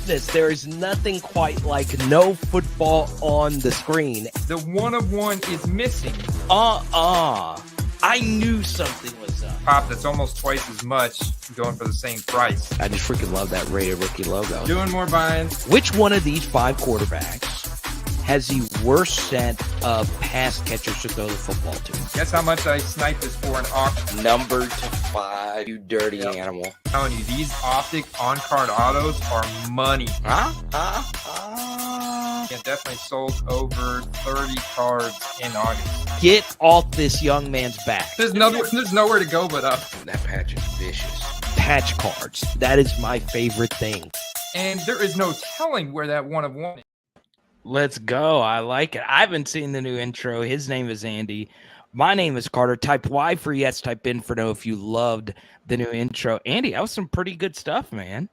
goodness, there is nothing quite like no football on the screen. The one of one is missing. I knew something was up. Pop that's almost twice as much going for the same price. I just freaking love that rated rookie logo. Doing more buying. Which one of these 5 quarterbacks has the worst set of pass catchers to throw the football to? Guess how much I sniped this for an auction? Number to 5, you dirty animal. I'm telling you, these optic on-card autos are money. Yeah, definitely sold over 30 cards in August. Get off this young man's back. There's nowhere to go but up. That patch is vicious. Patch cards. That is my favorite thing. And there is no telling where that one of one is. Let's go. I like it. I haven't seen the new intro. His name is Andy. My name is Carter. Type Y for yes, type in for no if you loved the new intro. Andy, that was some pretty good stuff, man.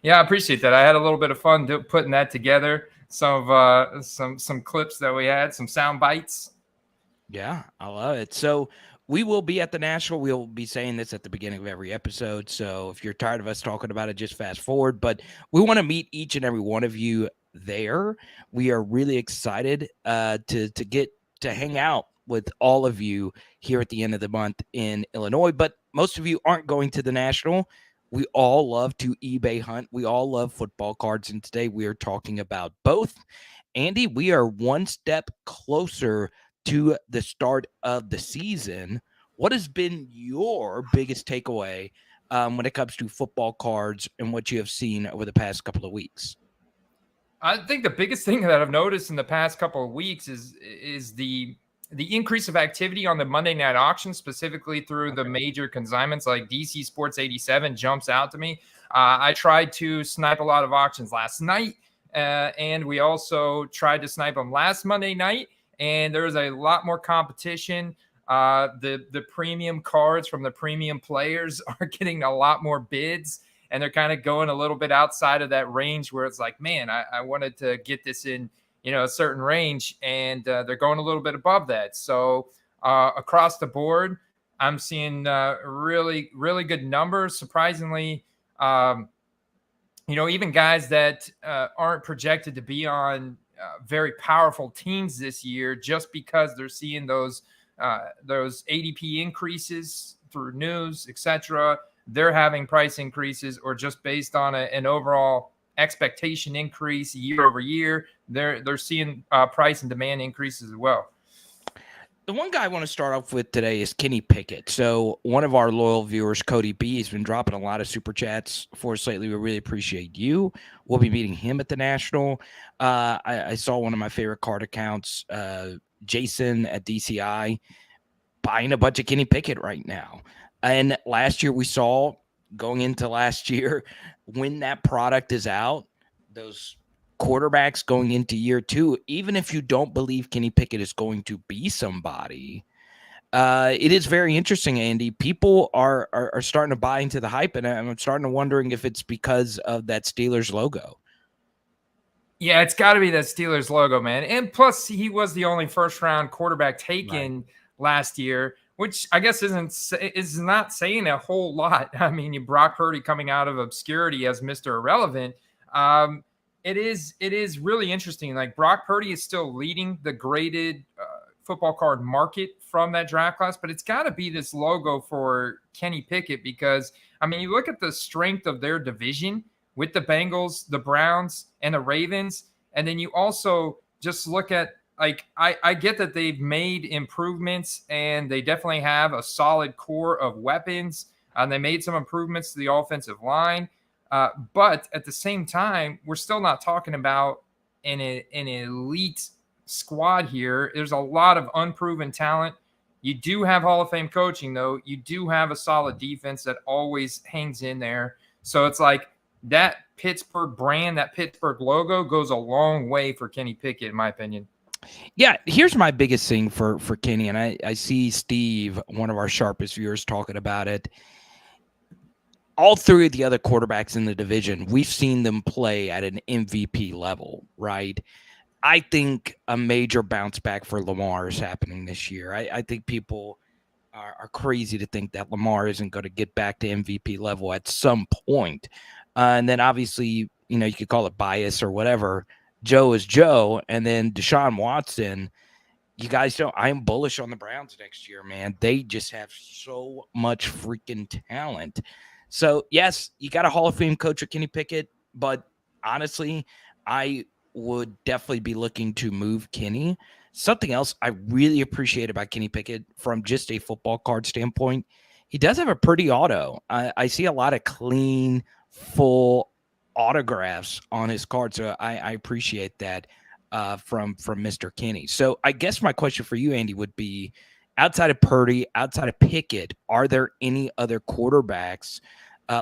Yeah, I appreciate that. I had a little bit of fun putting that together. Some clips that we had, some sound bites. Yeah, I love it. So we will be at the National. We'll be saying this at the beginning of every episode. So if you're tired of us talking about it, just fast forward. But we want to meet each and every one of you there. We are really excited to get to hang out with all of you here at the end of the month in Illinois. But most of you aren't going to the National. We all love to eBay hunt. We all love football cards. And today we are talking about both. Andy, we are one step closer to the start of the season. What has been your biggest takeaway when it comes to football cards and what you have seen over the past couple of weeks? I think the biggest thing that I've noticed in the past couple of weeks is the increase of activity on the Monday night auction, specifically through the major consignments like DC Sports 87 jumps out to me. I tried to snipe a lot of auctions last night, and we also tried to snipe them last Monday night, and there was a lot more competition. The premium cards from the premium players are getting a lot more bids, and they're kind of going a little bit outside of that range where it's like, man, I wanted to get this in, a certain range, and they're going a little bit above that. So across the board, I'm seeing really, really good numbers. Surprisingly, even guys that aren't projected to be on very powerful teams this year, just because they're seeing those ADP increases through news, etc. They're having price increases, or just based on an overall expectation increase year over year, they're seeing price and demand increases as well. The one guy I want to start off with today is Kenny Pickett. So one of our loyal viewers, Cody B, has been dropping a lot of super chats for us lately. We really appreciate you. We'll be meeting him at the National. I saw one of my favorite card accounts, Jason at DCI, buying a bunch of Kenny Pickett right now. And last year we saw, going into last year, when that product is out, those quarterbacks going into year 2, even if you don't believe Kenny Pickett is going to be somebody, it is very interesting, Andy. People are starting to buy into the hype, and I'm starting to wondering if it's because of that Steelers logo. Yeah, it's got to be that Steelers logo, man. And plus, he was the only first-round quarterback taken last year, which I guess is not saying a whole lot. I mean, Brock Purdy coming out of obscurity as Mr. Irrelevant. It is really interesting. Like, Brock Purdy is still leading the graded football card market from that draft class, but it's got to be this logo for Kenny Pickett, because, I mean, you look at the strength of their division with the Bengals, the Browns, and the Ravens, and then you also just look at, like, I get that they've made improvements, and they definitely have a solid core of weapons, and they made some improvements to the offensive line. But at the same time, we're still not talking about an elite squad here. There's a lot of unproven talent. You do have Hall of Fame coaching, though. You do have a solid defense that always hangs in there. So it's like that Pittsburgh brand, that Pittsburgh logo goes a long way for Kenny Pickett, in my opinion. Yeah, here's my biggest thing for Kenny, and I see Steve, one of our sharpest viewers, talking about it. All 3 of the other quarterbacks in the division, we've seen them play at an MVP level, right? I think a major bounce back for Lamar is happening this year. I think people are crazy to think that Lamar isn't going to get back to MVP level at some point. And then obviously, you could call it bias or whatever. Joe is Joe. And then Deshaun Watson, you guys don't. I am bullish on the Browns next year, man. They just have so much freaking talent. So, yes, you got a Hall of Fame coach at Kenny Pickett, but honestly, I would definitely be looking to move Kenny. Something else I really appreciate about Kenny Pickett from just a football card standpoint, he does have a pretty auto. I see a lot of clean, full autographs on his card, so I appreciate that from Mr. Kenny. So I guess my question for you, Andy, would be outside of Purdy, outside of Pickett, are there any other quarterbacks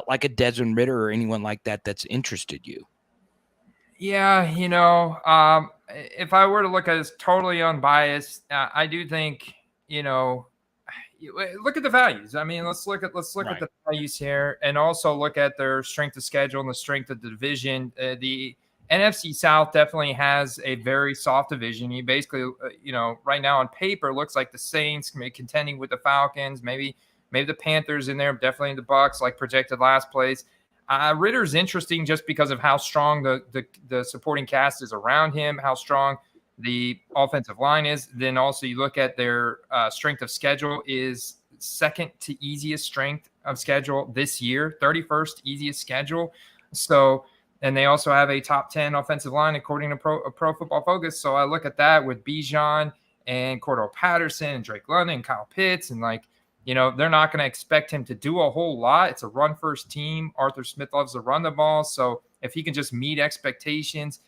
like a Desmond Ritter or anyone like that that's interested you? Yeah, if I were to look at it as totally unbiased, I do think, look at the values. I mean, let's look at the values here, and also look at their strength of schedule and the strength of the division. The NFC South definitely has a very soft division. You basically, right now on paper, looks like the Saints contending with the Falcons, maybe the Panthers in there, definitely the Bucks, like projected last place. Ritter's interesting just because of how strong the supporting cast is around him, how strong the offensive line is. Then also you look at their strength of schedule is second to easiest strength of schedule this year, 31st easiest schedule. So, and they also have a top 10 offensive line according to Pro Football Focus. So I look at that with Bijan and Cordell Patterson and Drake London and Kyle Pitts, and they're not going to expect him to do a whole lot. It's a run-first team. Arthur Smith loves to run the ball. So if he can just meet expectations,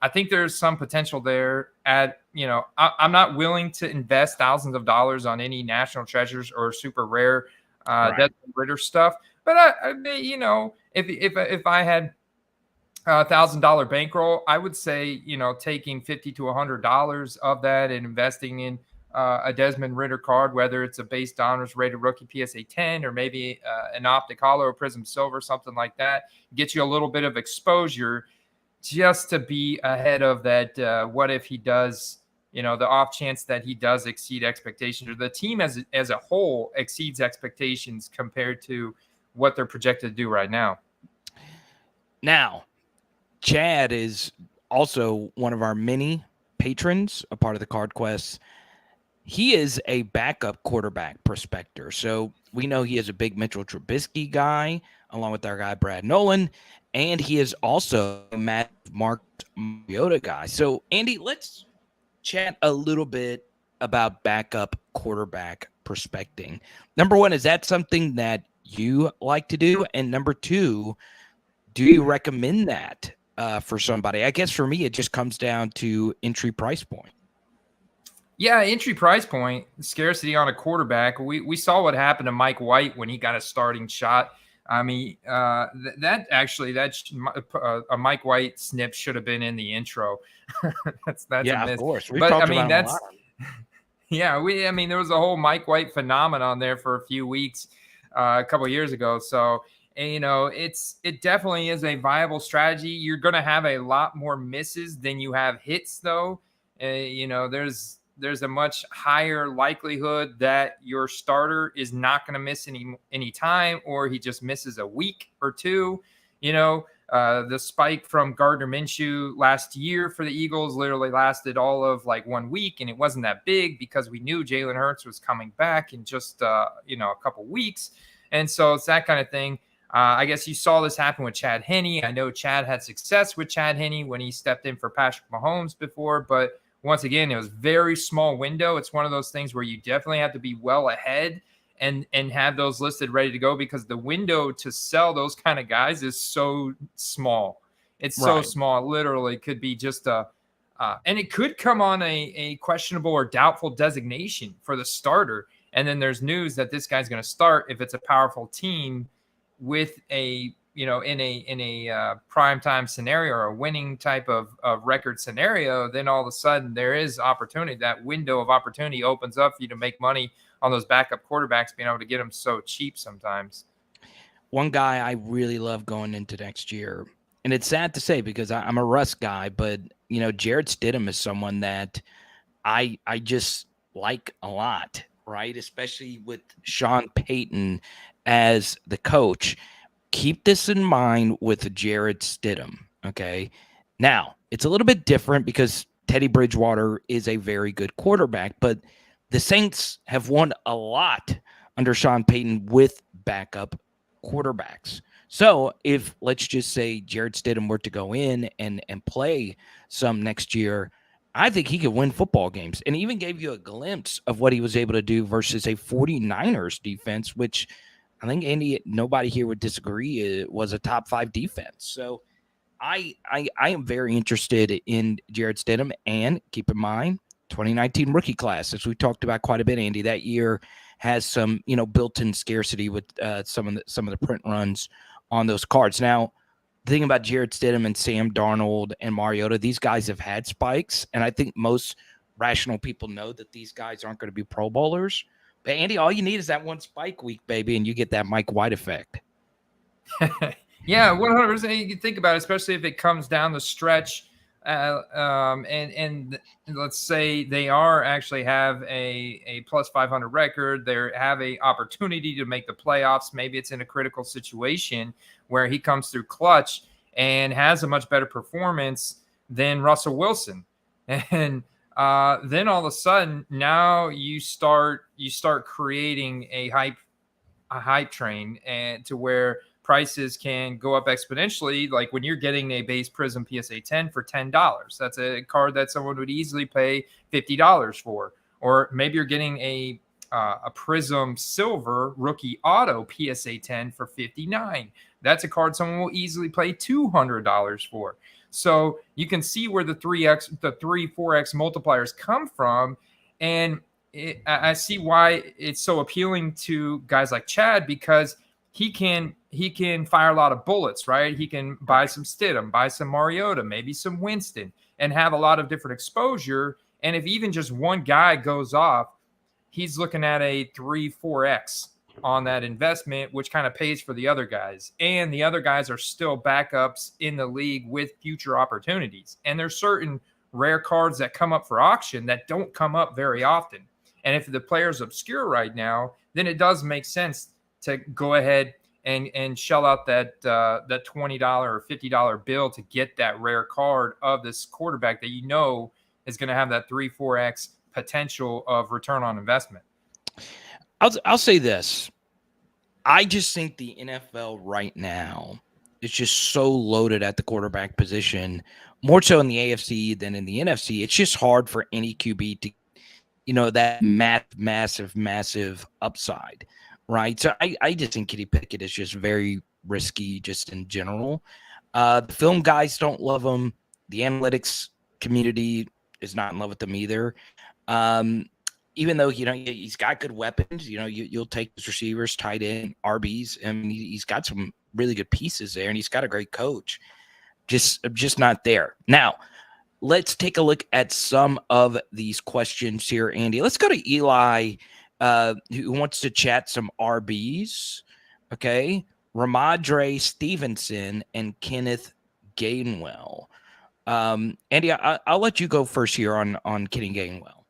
I think there's some potential there. I'm not willing to invest thousands of dollars on any national treasures or super rare Desmond Ritter stuff. But if I had $1,000 bankroll, I would say, taking $50 to $100 of that and investing in a Desmond Ritter card, whether it's a base Donruss rated rookie PSA 10 or maybe an optic hollow or prism silver, something like that, get you a little bit of exposure just to be ahead of that. What if he does, the off chance that he does exceed expectations, or the team as a whole exceeds expectations compared to what they're projected to do right now. Now, Chad is also one of our many patrons, a part of the Card Quest. He is a backup quarterback prospector. So we know he is a big Mitchell Trubisky guy, along with our guy Brad Nolan, and he is also a Mark Mariota guy. So, Andy, let's chat a little bit about backup quarterback prospecting. Number one, is that something that you like to do? And number two, do you recommend that for somebody? I guess for me, it just comes down to entry price point. Yeah, entry price point, scarcity on a quarterback. We saw what happened to Mike White when he got a starting shot. I mean, a Mike White snip should have been in the intro. that's yeah, a miss. Of course. But I mean, that's yeah. There was a whole Mike White phenomenon there for a few weeks a couple of years ago. So, it definitely is a viable strategy. You're going to have a lot more misses than you have hits, though. There's a much higher likelihood that your starter is not going to miss any time, or he just misses a week or two. The spike from Gardner Minshew last year for the Eagles literally lasted all of 1 week, and it wasn't that big because we knew Jalen Hurts was coming back in just a couple weeks. And so it's that kind of thing. I guess you saw this happen with Chad Henne. I know Chad had success with Chad Henne when he stepped in for Patrick Mahomes before, but once again, it was very small window. It's one of those things where you definitely have to be well ahead and have those listed ready to go, because the window to sell those kind of guys is so small. It's so small. It literally could be just and it could come on a questionable or doubtful designation for the starter. And then there's news that this guy's going to start if it's a powerful team with a in a primetime scenario or a winning type of record scenario. Then all of a sudden there is opportunity. That window of opportunity opens up for you to make money on those backup quarterbacks, being able to get them so cheap sometimes. One guy I really love going into next year, and it's sad to say because I'm a Russ guy, but Jarrett Stidham is someone that I just like a lot, right? Especially with Sean Payton as the coach. keep this in mind with Jared Stidham. Okay. Now, it's a little bit different because Teddy Bridgewater is a very good quarterback, but the Saints have won a lot under Sean Payton with backup quarterbacks. So if, let's just say, Jared Stidham were to go in and play some next year, I think he could win football games, and even gave you a glimpse of what he was able to do versus a 49ers defense, which I think, Andy, nobody here would disagree, it was a top 5 defense. So I am very interested in Jared Stidham, and keep in mind 2019 rookie class, as we talked about quite a bit, Andy. That year has some built-in scarcity with some of the print runs on those cards. Now, the thing about Jared Stidham and Sam Darnold and Mariota, these guys have had spikes, and I think most rational people know that these guys aren't going to be Pro Bowlers. But Andy, all you need is that one spike week, baby, and you get that Mike White effect. Yeah, 100%. You can think about it, especially if it comes down the stretch, and let's say they actually have a plus 500 record. They have a opportunity to make the playoffs. Maybe it's in a critical situation where he comes through clutch and has a much better performance than Russell Wilson, and then all of a sudden now you start creating a hype train, and to where prices can go up exponentially. Like when you're getting a base Prism PSA 10 for $10, that's a card that someone would easily pay $50 for. Or maybe you're getting a Prism Silver Rookie Auto PSA 10 for $59. That's a card someone will easily pay $200 for. So you can see where the 4x multipliers come from. And I see why it's so appealing to guys like Chad, because he can fire a lot of bullets, right? He can buy some Stidham, buy some Mariota, maybe some Winston, and have a lot of different exposure. And if even just one guy goes off, he's looking at a 3-4x on that investment, which kind of pays for the other guys. And the other guys are still backups in the league with future opportunities. And there's certain rare cards that come up for auction that don't come up very often. And if the player's obscure right now, then it does make sense to go ahead and shell out that $20 or $50 bill to get that rare card of this quarterback that you know is going to have that 3-4x potential of return on investment. I'll say this. I just think the NFL right now is just so loaded at the quarterback position, more so in the AFC than in the NFC. It's just hard for any QB to, that massive upside. Right. So I just think Kenny Pickett is just very risky just in general. The film guys don't love him. The analytics community is not in love with him either. Even though, he's got good weapons, you'll take his receivers, tight end, RBs, and he's got some really good pieces there, and he's got a great coach. Just not there. Now, let's take a look at some of these questions here, Andy. Let's go to Eli, who wants to chat some RBs. Okay. Ramadre Stevenson and Kenneth Gainwell. Andy, I'll let you go first here on Kenny Gainwell.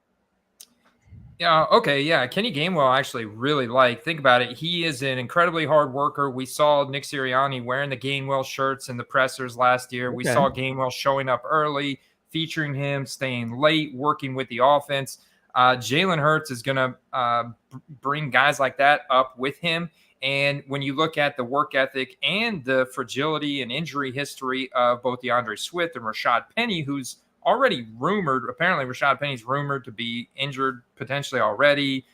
Yeah. Okay. Yeah. Kenny Gainwell, I actually really like. Think about it. He is an incredibly hard worker. We saw Nick Sirianni wearing the Gainwell shirts in the pressers last year. Okay. We saw Gainwell showing up early, featuring him, staying late, working with the offense. Jalen Hurts is going to bring guys like that up with him. And when you look at the work ethic and the fragility and injury history of both DeAndre Swift and Rashad Penny, who's already rumored, apparently Rashad Penny's rumored to be injured potentially already.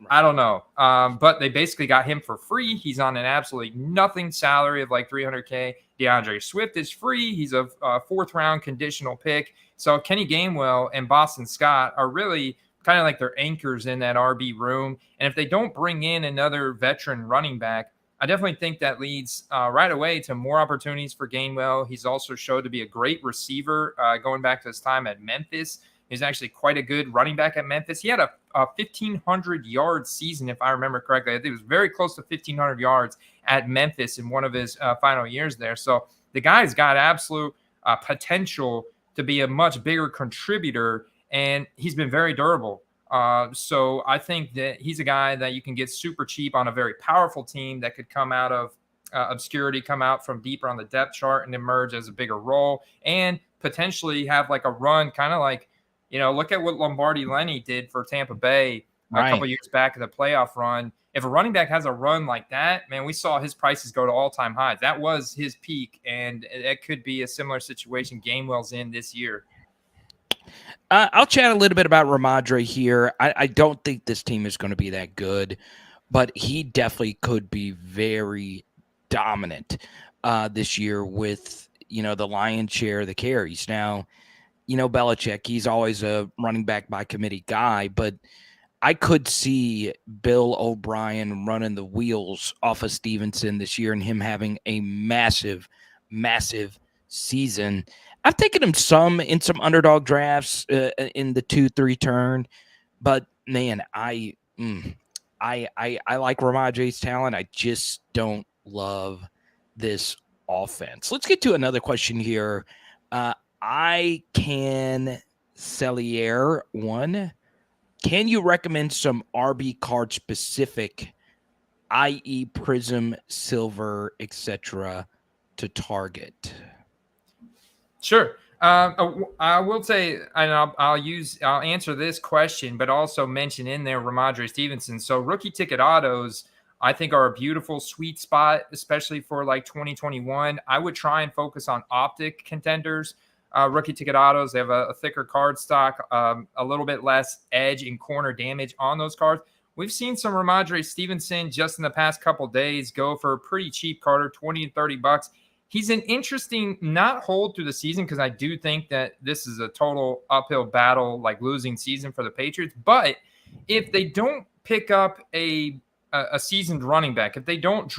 I don't know. But they basically got him for free. He's on an absolutely nothing salary of like $300K. DeAndre Swift is free. He's a 4th round conditional pick. So Kenny Gainwell and Boston Scott are really kind of like their anchors in that RB room. And if they don't bring in another veteran running back, I definitely think that leads right away to more opportunities for Gainwell. He's also showed to be a great receiver going back to his time at Memphis. He's actually quite a good running back at Memphis. He had a 1,500-yard season, if I remember correctly. I think it was very close to 1,500 yards at Memphis in one of his final years there. So the guy's got absolute potential to be a much bigger contributor, and he's been very durable. So I think that he's a guy that you can get super cheap on a very powerful team that could come out of obscurity, come out from deeper on the depth chart and emerge as a bigger role, and potentially have like a run, kind of like, look at what Lombardi Lenny did for Tampa Bay a couple years back in the playoff run. If a running back has a run like that, man, we saw his prices go to all-time highs. That was his peak, and it could be a similar situation Gainwell's in this year. I'll chat a little bit about Rhamondre here. I don't think this team is going to be that good, but he definitely could be very dominant this year with, the lion's share of the carries. Now, Belichick, he's always a running back by committee guy, but I could see Bill O'Brien running the wheels off of Stevenson this year and him having a massive, massive season. I've taken him in some underdog drafts in the 2-3 turn, but man, I like Rhamondre's talent. I just don't love this offense. Let's get to another question here. I can Cellier one. Can you recommend some RB card specific, i.e. Prism, Silver, etc., to target? Sure. I will say, and I'll answer this question, but also mention in there Rhamondre Stevenson. So rookie ticket autos, I think, are a beautiful sweet spot, especially for like 2021. I would try and focus on optic contenders. Rookie ticket autos, they have a thicker card stock, a little bit less edge and corner damage on those cards. We've seen some Rhamondre Stevenson just in the past couple days go for a pretty cheap, Carter, 20 and $30. He's an interesting not hold through the season, because I do think that this is a total uphill battle, like losing season for the Patriots. But if they don't pick up a seasoned running back, if they don't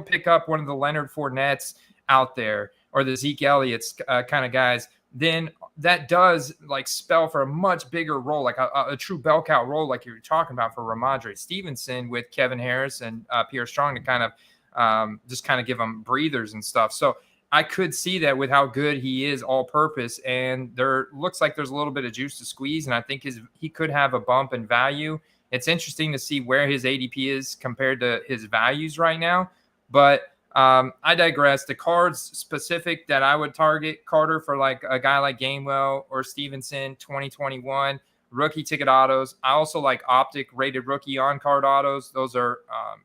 pick up one of the Leonard Fournettes out there, or the Zeke Elliott's kind of guys, then that does like spell for a much bigger role, like a true bell cow role, like you were talking about for Rhamondre Stevenson, with Kevin Harris and Pierre Strong to kind of just kind of give them breathers and stuff. So I could see that with how good he is all purpose, and there looks like there's a little bit of juice to squeeze, and I think he could have a bump in value. It's interesting to see where his ADP is compared to his values right now, but I digress. The cards specific that I would target, Carter, for like a guy like Gainwell or Stevenson 2021, rookie ticket autos. I also like optic rated rookie on card autos. Those are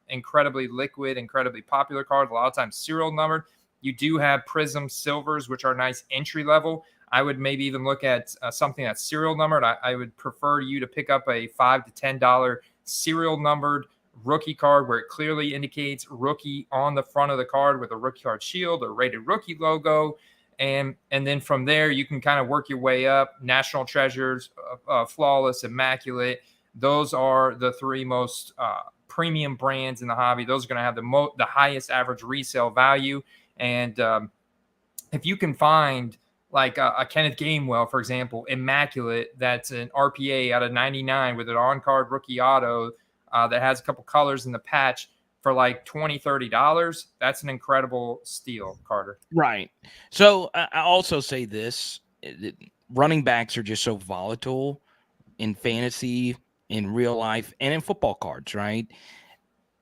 incredibly liquid, incredibly popular cards, a lot of times serial numbered. You do have Prism Silvers, which are nice entry level. I would maybe even look at something that's serial numbered. I would prefer you to pick up a $5 to $10 serial numbered rookie card where it clearly indicates rookie on the front of the card with a rookie card shield or rated rookie logo. And then from there, you can kind of work your way up. National Treasures, Flawless, Immaculate. Those are the three most premium brands in the hobby. Those are going to have the highest average resale value. And if you can find like a Kenneth Gainwell, for example, Immaculate, that's an RPA out of 99 with an on-card rookie auto that has a couple colors in the patch for like $20, $30, that's an incredible steal, Carter. Right. So I also say this, running backs are just so volatile in fantasy, in real life, and in football cards, right?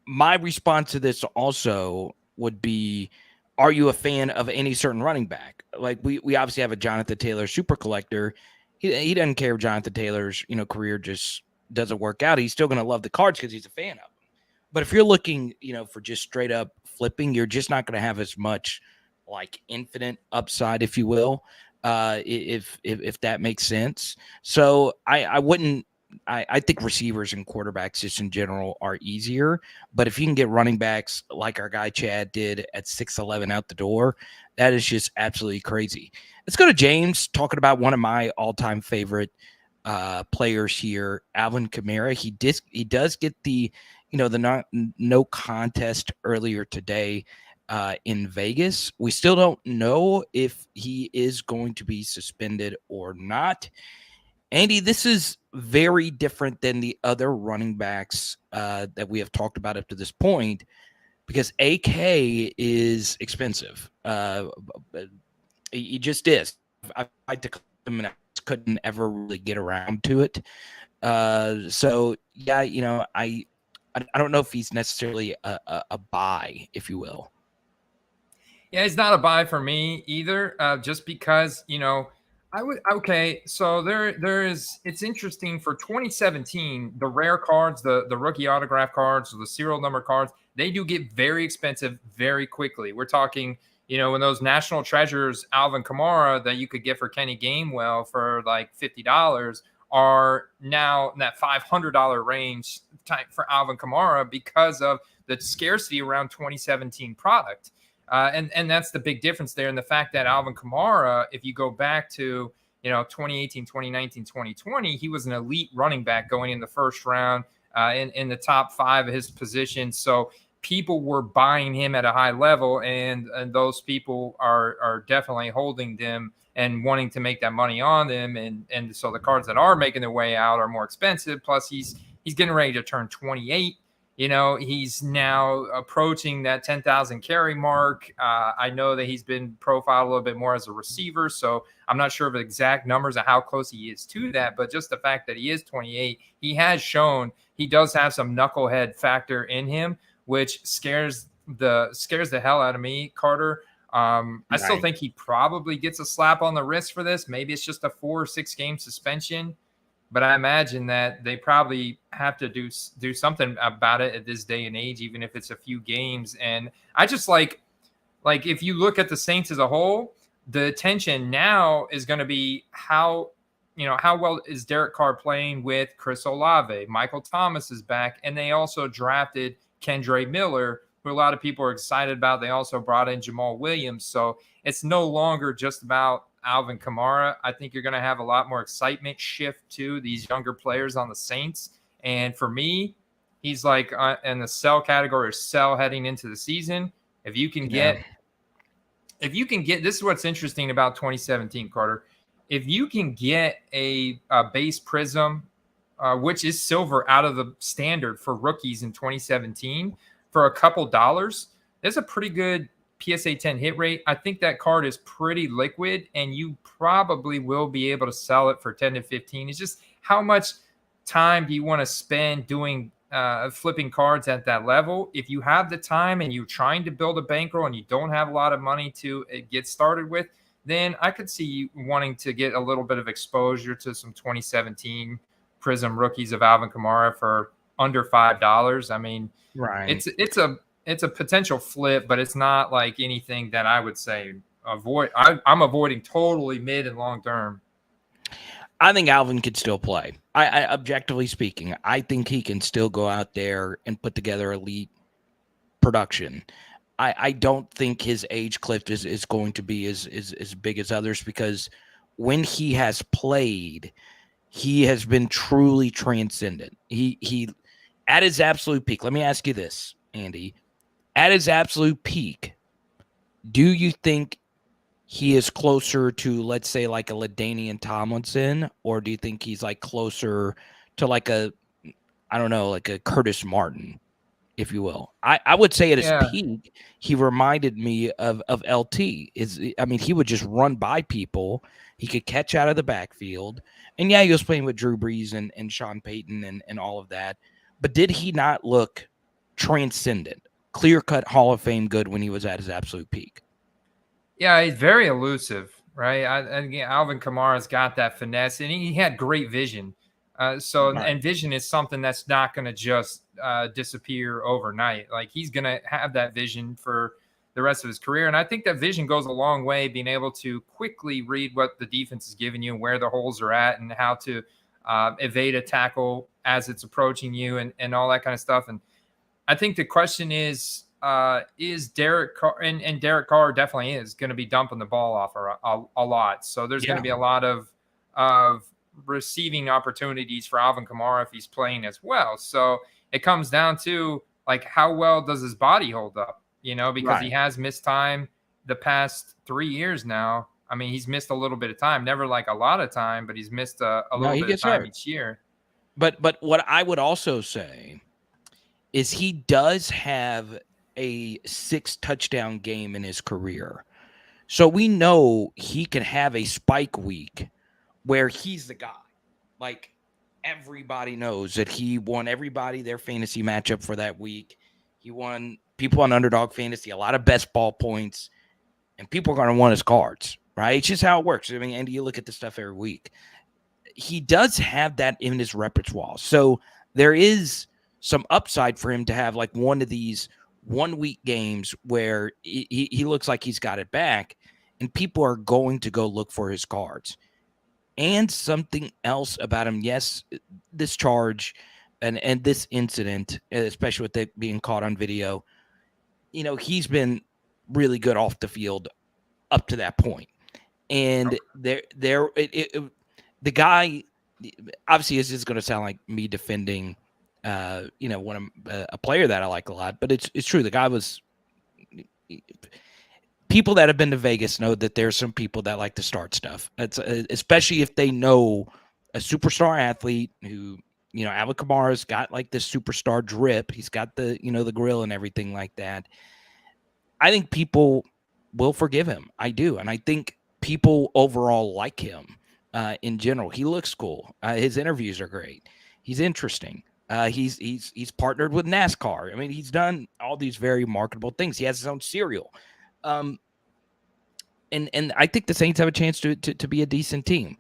My response to this also would be, are you a fan of any certain running back? Like we obviously have a Jonathan Taylor super collector. He doesn't care if Jonathan Taylor's, career just doesn't work out. He's still going to love the cards because he's a fan of them. But if you're looking, for just straight up flipping, you're just not going to have as much like infinite upside, if you will, if that makes sense. So I wouldn't. I think receivers and quarterbacks just in general are easier. But if you can get running backs like our guy Chad did at 6'11" out the door, that is just absolutely crazy. Let's go to James talking about one of my all-time favorite players here, Alvin Kamara. He does get the no contest earlier today in Vegas. We still don't know if he is going to be suspended or not. Andy, this is very different than the other running backs that we have talked about up to this point, because AK is expensive. He just is. I tried to click him and I couldn't ever really get around to it. So yeah, I don't know if he's necessarily a buy, if you will. Yeah, it's not a buy for me either. Just because I would. Okay, so there is. It's interesting for 2017. The rare cards, the rookie autograph cards, or the serial number cards, they do get very expensive very quickly. We're talking, when those national treasures, Alvin Kamara, that you could get for Kenny Gainwell for like $50, are now in that $500 range type for Alvin Kamara because of the scarcity around 2017 product. And that's the big difference there. And the fact that Alvin Kamara, if you go back to 2018, 2019, 2020, he was an elite running back going in the first round, in the top 5 of his position. So people were buying him at a high level, and those people are definitely holding them and wanting to make that money on them. And so the cards that are making their way out are more expensive. Plus he's getting ready to turn 28. He's now approaching that 10,000 carry mark. I know that he's been profiled a little bit more as a receiver, so I'm not sure of the exact numbers of how close he is to that, but just the fact that he is 28, he has shown he does have some knucklehead factor in him, which scares the hell out of me, Carter. I still think he probably gets a slap on the wrist for this. Maybe it's just a 4 or 6 game suspension. But I imagine that they probably have to do something about it at this day and age, even if it's a few games. And I just like if you look at the Saints as a whole, the attention now is going to be how well is Derek Carr playing with Chris Olave. Michael Thomas is back, and they also drafted Kendre Miller, who a lot of people are excited about. They also brought in Jamal Williams. So it's no longer just about Alvin Kamara. I think you're going to have a lot more excitement shift to these younger players on the Saints. And for me, he's like in the sell category or sell heading into the season. If you can get, this is what's interesting about 2017, Carter. If you can get a base prism, which is silver out of the standard for rookies in 2017 for a couple dollars, there's a pretty good PSA 10 hit rate. I think that card is pretty liquid, and you probably will be able to sell it for 10 to 15. It's just how much time do you want to spend doing flipping cards at that level? If you have the time and you're trying to build a bankroll and you don't have a lot of money to get started with, then I could see you wanting to get a little bit of exposure to some 2017 Prism rookies of Alvin Kamara for under $5. I mean, it's a potential flip, but it's not like anything that I would say avoid. I'm avoiding totally mid and long term. I think Alvin could still play. I objectively speaking, I think he can still go out there and put together elite production. I don't think his age cliff is going to be as big as others, because when he has played, he has been truly transcendent. He at his absolute peak. Let me ask you this, Andy. At his absolute peak, do you think he is closer to, let's say, like a LaDainian Tomlinson, or do you think he's like closer to like a Curtis Martin, if you will? I would say at his peak, he reminded me of LT. He would just run by people. He could catch out of the backfield. And he was playing with Drew Brees and Sean Payton and all of that. But did he not look transcendent, clear-cut Hall of Fame good when he was at his absolute peak? Yeah, he's very elusive, right? Alvin Kamara's got that finesse, and he had great vision. And vision is something that's not going to just disappear overnight. Like, he's going to have that vision for the rest of his career. And I think that vision goes a long way, being able to quickly read what the defense is giving you and where the holes are at and how to evade a tackle as it's approaching you and all that kind of stuff. And I think the question is Derek Carr, and Derek Carr definitely is going to be dumping the ball off a lot. So there's going to be a lot of receiving opportunities for Alvin Kamara if he's playing as well. So it comes down to, like, how well does his body hold up? Because he has missed time the past 3 years now. I mean, he's missed a little bit of time, never like a lot of time, but he's missed a little bit of time each year. But what I would also say is he does have a 6 touchdown game in his career. So we know he can have a spike week where he's the guy. Like, everybody knows that he won everybody their fantasy matchup for that week. He won people on Underdog Fantasy a lot of best ball points. and people are going to want his cards, right? It's just how it works. I mean, Andy, you look at the stuff every week. He does have that in his repertoire. So there is some upside for him to have like one of these 1 week games where he looks like he's got it back, and people are going to go look for his cards. And something else about him, yes, this charge and this incident, especially with it being caught on video, he's been really good off the field up to that point. And the guy, obviously, this is going to sound like me defending, a player that I like a lot, but it's true. The guy was. People that have been to Vegas know that there's some people that like to start stuff. It's especially if they know a superstar athlete who, Alvin Kamara's got like this superstar drip. He's got the, the grill and everything like that. I think people will forgive him. I do. And I think people overall like him in general. He looks cool. His interviews are great. He's interesting. He's partnered with NASCAR. I mean, he's done all these very marketable things. He has his own cereal. And I think the Saints have a chance to be a decent team.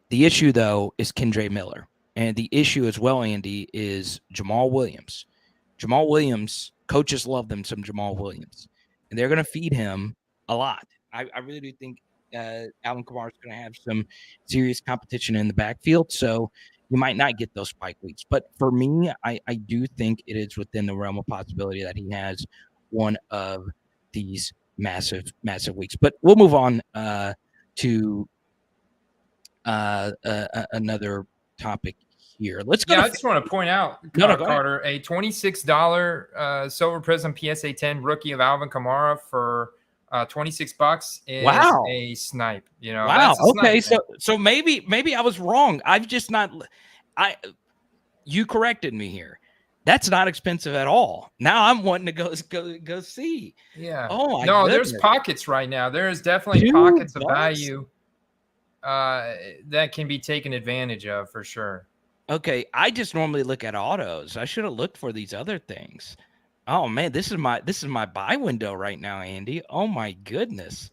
The issue, though, is Kendre Miller. And the issue as well, Andy, is Jamal Williams. Jamal Williams, coaches love them some Jamal Williams. And they're going to feed him a lot. I really do think Alvin Kamara is going to have some serious competition in the backfield. So you might not get those spike weeks. But for me, I do think it is within the realm of possibility that he has one of these massive weeks. But we'll move on to another topic here. Let's go. I just want to point out, Carter, a $26 Silver Prism PSA 10 rookie of Alvin Kamara for $26 is a snipe. Wow. Okay, snipe, so maybe I was wrong. I've just not. You corrected me here. That's not expensive at all. Now I'm wanting to go see. Yeah. Oh, no, there's pockets right now. There is definitely pockets of value that can be taken advantage of for sure. Okay, I just normally look at autos. I should have looked for these other things. Oh man, this is my buy window right now, Andy. Oh my goodness.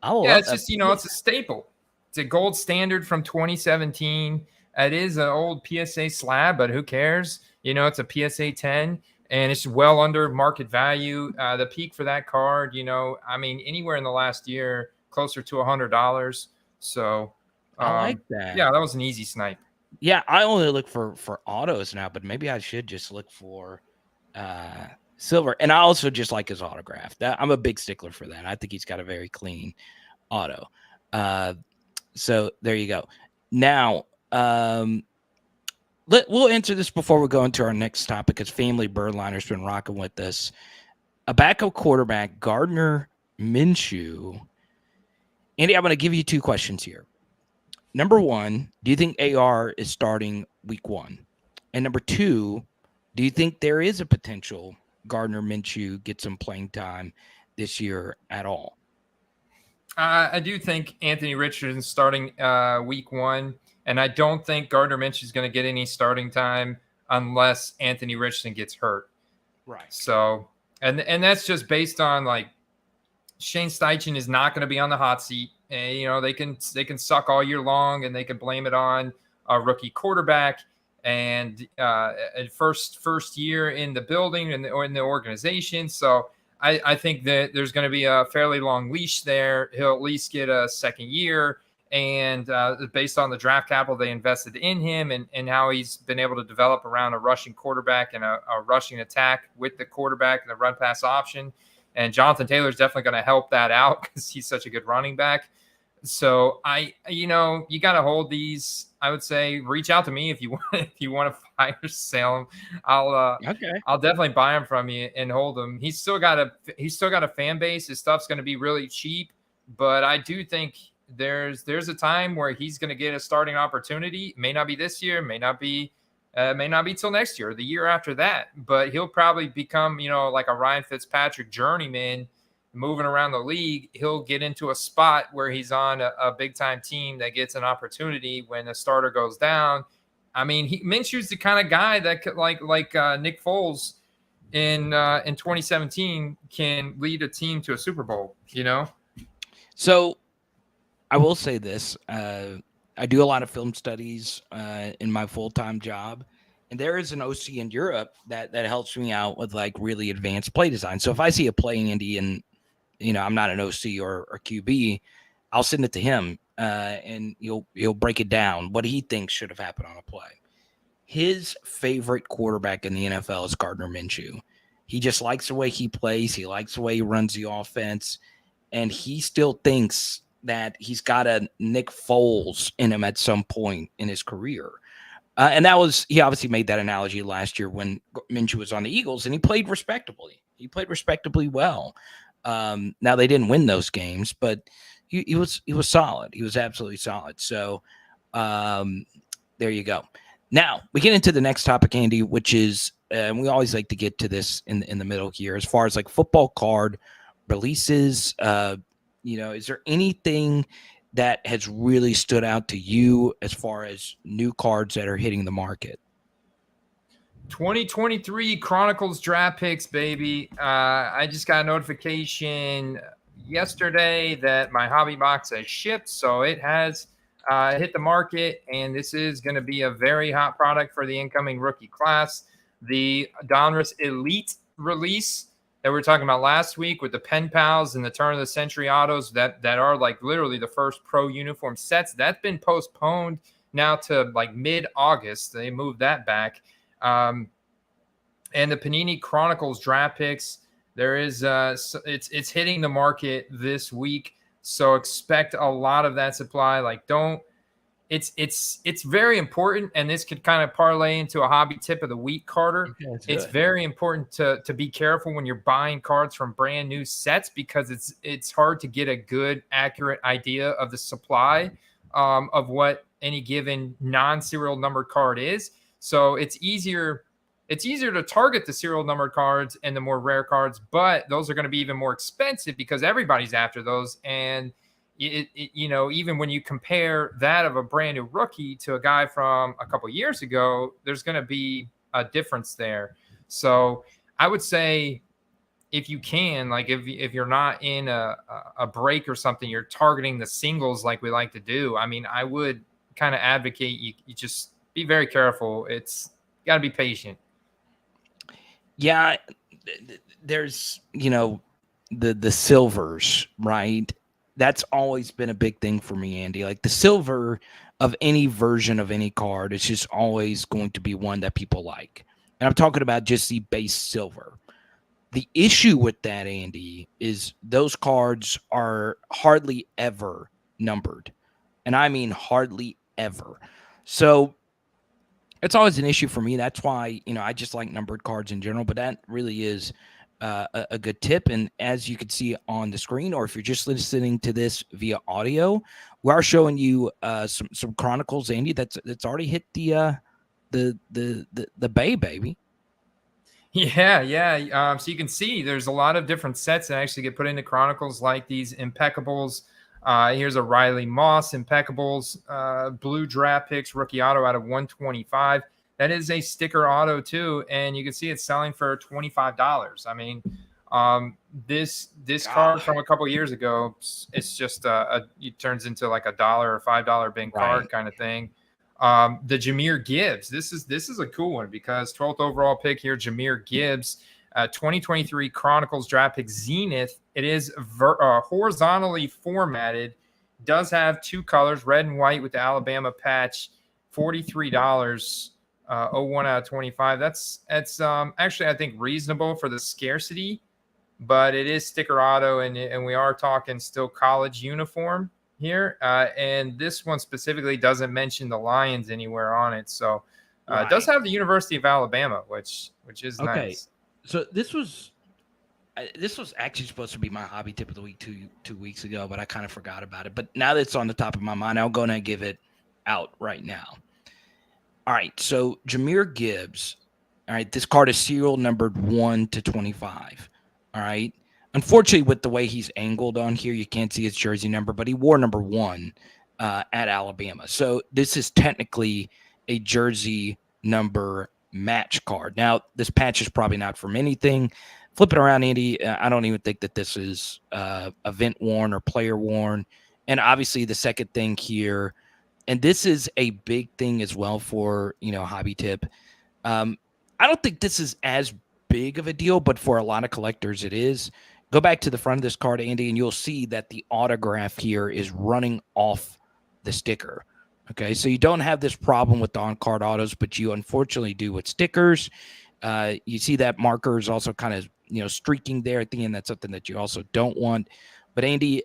It's just it's a staple. It's a gold standard from 2017. It is an old PSA slab, but who cares? It's a PSA 10 and it's well under market value. The peak for that card, anywhere in the last year, closer to $100. So I like that. Yeah, that was an easy snipe. Yeah, I only look for autos now, but maybe I should just look for silver. And I also just like his autograph. I'm a big stickler for that. I think he's got a very clean auto. So there you go. Now, we'll answer this before we go into our next topic, because Family Birdliner's been rocking with us. A backup quarterback, Gardner Minshew. Andy, I'm going to give you two questions here. Number one, do you think AR is starting week 1? And number 2, do you think there is a potential Gardner Minshew get some playing time this year at all? I do think Anthony Richardson starting week 1, and I don't think Gardner Minshew is going to get any starting time unless Anthony Richardson gets hurt. Right. So, and that's just based on like Shane Steichen is not going to be on the hot seat. And, they can suck all year long and they can blame it on a rookie quarterback and first year in the building and in the organization. So I think that there's going to be a fairly long leash there. He'll at least get a second year. And based on the draft capital they invested in him and how he's been able to develop around a rushing quarterback and a rushing attack with the quarterback and the run pass option. And Jonathan Taylor is definitely going to help that out because he's such a good running back. So you got to hold these. I would say reach out to me if you want to fire sale him. I'll definitely buy him from you and hold him. He's still got a fan base. His stuff's going to be really cheap, but I do think there's a time where he's going to get a starting opportunity. It may not be this year, may not be till next year or the year after that, but he'll probably become, like a Ryan Fitzpatrick journeyman moving around the league. He'll get into a spot where he's on a big time team that gets an opportunity when a starter goes down. I mean, Minshew's the kind of guy that could like Nick Foles in 2017 can lead a team to a Super Bowl, So I will say this. I do a lot of film studies in my full-time job. And there is an OC in Europe that helps me out with like really advanced play design. So if I see a play, Andy, and I'm not an OC or QB, I'll send it to him and he'll break it down what he thinks should have happened on a play. His favorite quarterback in the NFL is Gardner Minshew. He just likes the way he plays. He likes the way he runs the offense. And he still thinks that he's got a Nick Foles in him at some point in his career. And he obviously made that analogy last year when Minshew was on the Eagles, and he played respectably. He played respectably well. Now they didn't win those games, but he was solid. He was absolutely solid. So there you go. Now we get into the next topic, Andy, which is, and we always like to get to this in the middle here, as far as like football card releases. Is there anything that has really stood out to you as far as new cards that are hitting the market? 2023 Chronicles draft picks, baby. I just got a notification yesterday that my hobby box has shipped, so it has hit the market, and this is going to be a very hot product for the incoming rookie class. The Donruss Elite release that we were talking about last week with the Pen Pals and the turn of the century autos that are like literally the first pro uniform sets, that's been postponed now to like mid-August. They moved that back. And the Panini Chronicles draft picks, there is it's hitting the market this week, so expect a lot of that supply. Like, it's very important, and this could kind of parlay into a hobby tip of the week, Carter. Okay, it's very important to be careful when you're buying cards from brand new sets, because it's hard to get a good, accurate idea of the supply of what any given non-serial numbered card is. So it's easier to target the serial numbered cards and the more rare cards, but those are going to be even more expensive because everybody's after those. And even when you compare that of a brand new rookie to a guy from a couple years ago, there's going to be a difference there. So I would say, if you can, like if you're not in a break or something, you're targeting the singles like we like to do. I mean, I would kind of advocate you just be very careful. It's got to be patient. Yeah, there's the silvers, right? That's always been a big thing for me, Andy. Like the silver of any version of any card is just always going to be one that people like. And I'm talking about just the base silver. The issue with that, Andy, is those cards are hardly ever numbered. And I mean hardly ever. So it's always an issue for me. That's why, I just like numbered cards in general, but that really is a good tip. And as you can see on the screen, or if you're just listening to this via audio, we are showing you some Chronicles, Andy, that's already hit the bay, baby. Yeah. So you can see there's a lot of different sets that actually get put into Chronicles, like these Impeccables. Here's a Riley Moss Impeccables, blue draft picks, rookie auto out of 125. That is a sticker auto too, and you can see it's selling for $25. I mean, this card from a couple years ago, it's just it turns into like $1 or $5 bin card kind of thing. The Jahmyr Gibbs, this is a cool one because 12th overall pick here, Jahmyr Gibbs, 2023 Chronicles draft pick Zenith. It is horizontally formatted, does have two colors, red and white with the Alabama patch, $43. 01 out of 25. That's actually, I think, reasonable for the scarcity, but it is sticker auto, and we are talking still college uniform here. And this one specifically doesn't mention the Lions anywhere on it. So it does have the University of Alabama, which is nice. So this was actually supposed to be my hobby tip of the week two weeks ago, but I kind of forgot about it. But now that it's on the top of my mind, I'll go and give it out right now. All right, so Jahmyr Gibbs. All right, this card is serial numbered 1 to 25. All right. Unfortunately, with the way he's angled on here, you can't see his jersey number, but he wore number 1 at Alabama. So this is technically a jersey number match card. Now, this patch is probably not from anything. flip it around, Andy. I don't even think that this is event worn or player worn. And obviously the second thing here, and this is a big thing as well for, hobby tip. I don't think this is as big of a deal, but for a lot of collectors it is. Go back to the front of this card, Andy, and you'll see that the autograph here is running off the sticker. Okay, so you don't have this problem with the on-card autos, but you unfortunately do with stickers. You see that marker is also kind of, streaking there at the end. That's something that you also don't want. But Andy,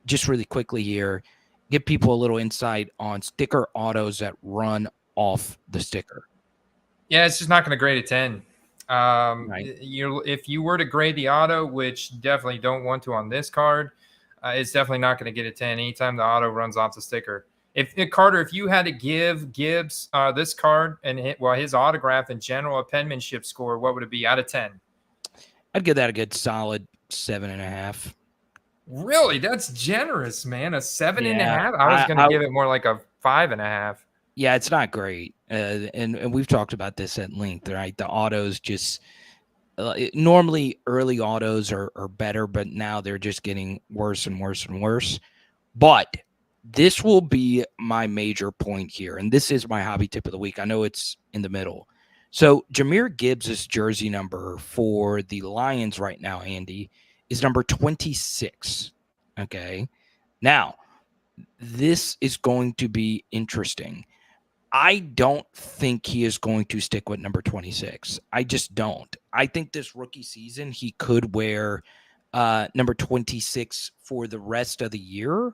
just really quickly here, give people a little insight on sticker autos that run off the sticker. Yeah, it's just not going to grade a 10. Right. If you were to grade the auto, which definitely don't want to on this card, it's definitely not going to get a 10 anytime the auto runs off the sticker. Carter, if you had to give Gibbs this card and his autograph in general a penmanship score, what would it be out of 10? I'd give that a good solid 7.5. Really? That's generous, man. A 7.5? I was going to give it more like a 5.5. Yeah, it's not great. And we've talked about this at length, right? The autos just normally early autos are better, but now they're just getting worse and worse and worse. But this will be my major point here, and this is my hobby tip of the week. I know it's in the middle. So Jahmyr Gibbs' jersey number for the Lions right now, Andy, is number 26. Okay. Now, this is going to be interesting. I don't think he is going to stick with number 26. I just don't. I think this rookie season he could wear number 26 for the rest of the year.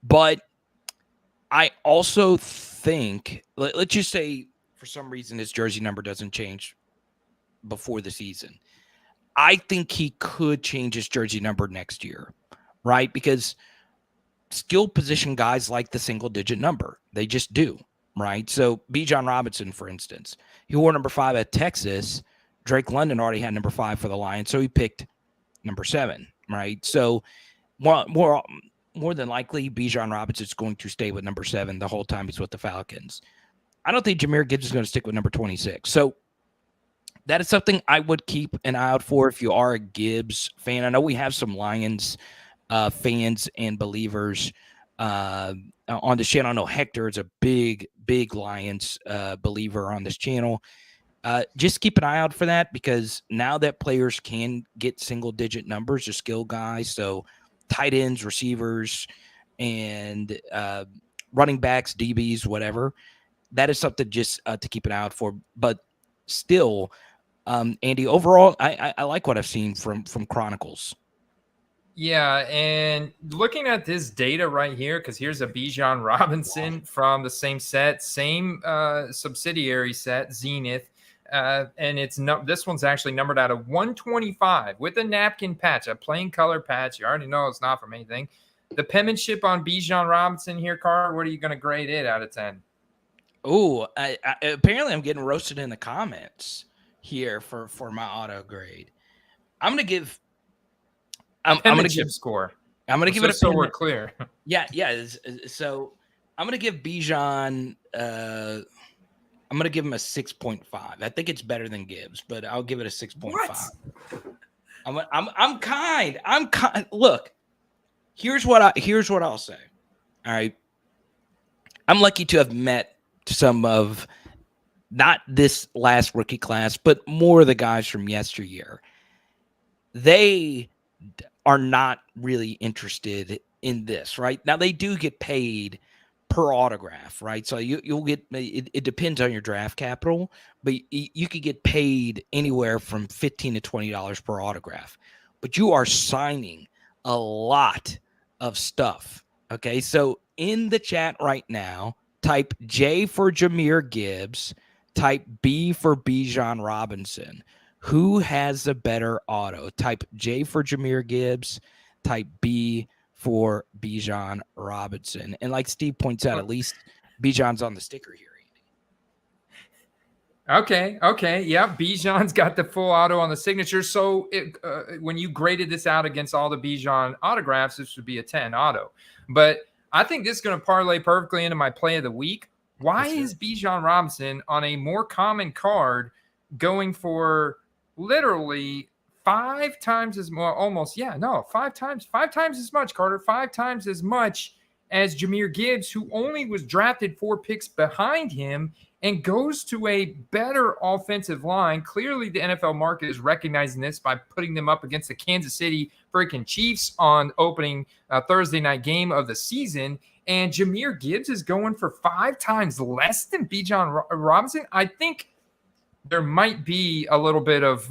But I also think, let's just say for some reason his jersey number doesn't change before the season. I think he could change his jersey number next year, right? Because skill position guys like the single-digit number. They just do. Right. So Bijan Robinson, for instance, he wore number 5 at Texas. Drake London already had number 5 for the Lions, so he picked number 7. Right. So more than likely, Bijan Robinson is going to stay with number 7 the whole time he's with the Falcons. I don't think Jahmyr Gibbs is going to stick with number 26. So that is something I would keep an eye out for if you are a Gibbs fan. I know we have some Lions fans and believers on the channel. I know Hector is a big Lions believer on this channel. Just keep an eye out for that, because now that players can get single-digit numbers, the skill guys, so tight ends, receivers, and running backs, DBs, whatever, that is something just to keep an eye out for. But still, Andy, overall, I like what I've seen from Chronicles. Yeah, and looking at this data right here, because here's a Bijan Robinson from the same set, same subsidiary set, Zenith, and this one's actually numbered out of 125 with a napkin patch, a plain color patch. You already know it's not from anything. The penmanship on Bijan Robinson here, Carter, what are you going to grade it out of 10? Oh, apparently I'm getting roasted in the comments here for my auto grade. I'm going to give... I'm going to give score. I'm going to give it a so we're clear. Yeah. So I'm going to give Bijan. I'm going to give him a 6.5. I think it's better than Gibbs, but I'll give it a 6.5. I'm kind. Look, here's what I'll say. All right, I'm lucky to have met some of, not this last rookie class, but more of the guys from yesteryear. They are not really interested in this, right? Now they do get paid per autograph, right? So you'll get, it depends on your draft capital, but you could get paid anywhere from $15 to $20 per autograph, but you are signing a lot of stuff. Okay. So in the chat right now, type J for Jahmyr Gibbs, type B for Bijan Robinson. Who has the better auto? Type J for Jahmyr Gibbs, type B for Bijan Robinson. And like Steve points out, at least Bijan's on the sticker here, Andy. Okay. Yeah, Bijan's got the full auto on the signature. So when you graded this out against all the Bijan autographs, this would be a 10 auto. But I think this is going to parlay perfectly into my play of the week. Why is Bijan Robinson on a more common card going for literally 5 times as more, almost, 5 times as much, Carter, 5 times as much as Jahmyr Gibbs, who only was drafted 4 picks behind him and goes to a better offensive line. Clearly, the NFL market is recognizing this by putting them up against the Kansas City freaking Chiefs on opening Thursday night game of the season. And Jahmyr Gibbs is going for 5 times less than Bijan Robinson. I think there might be a little bit of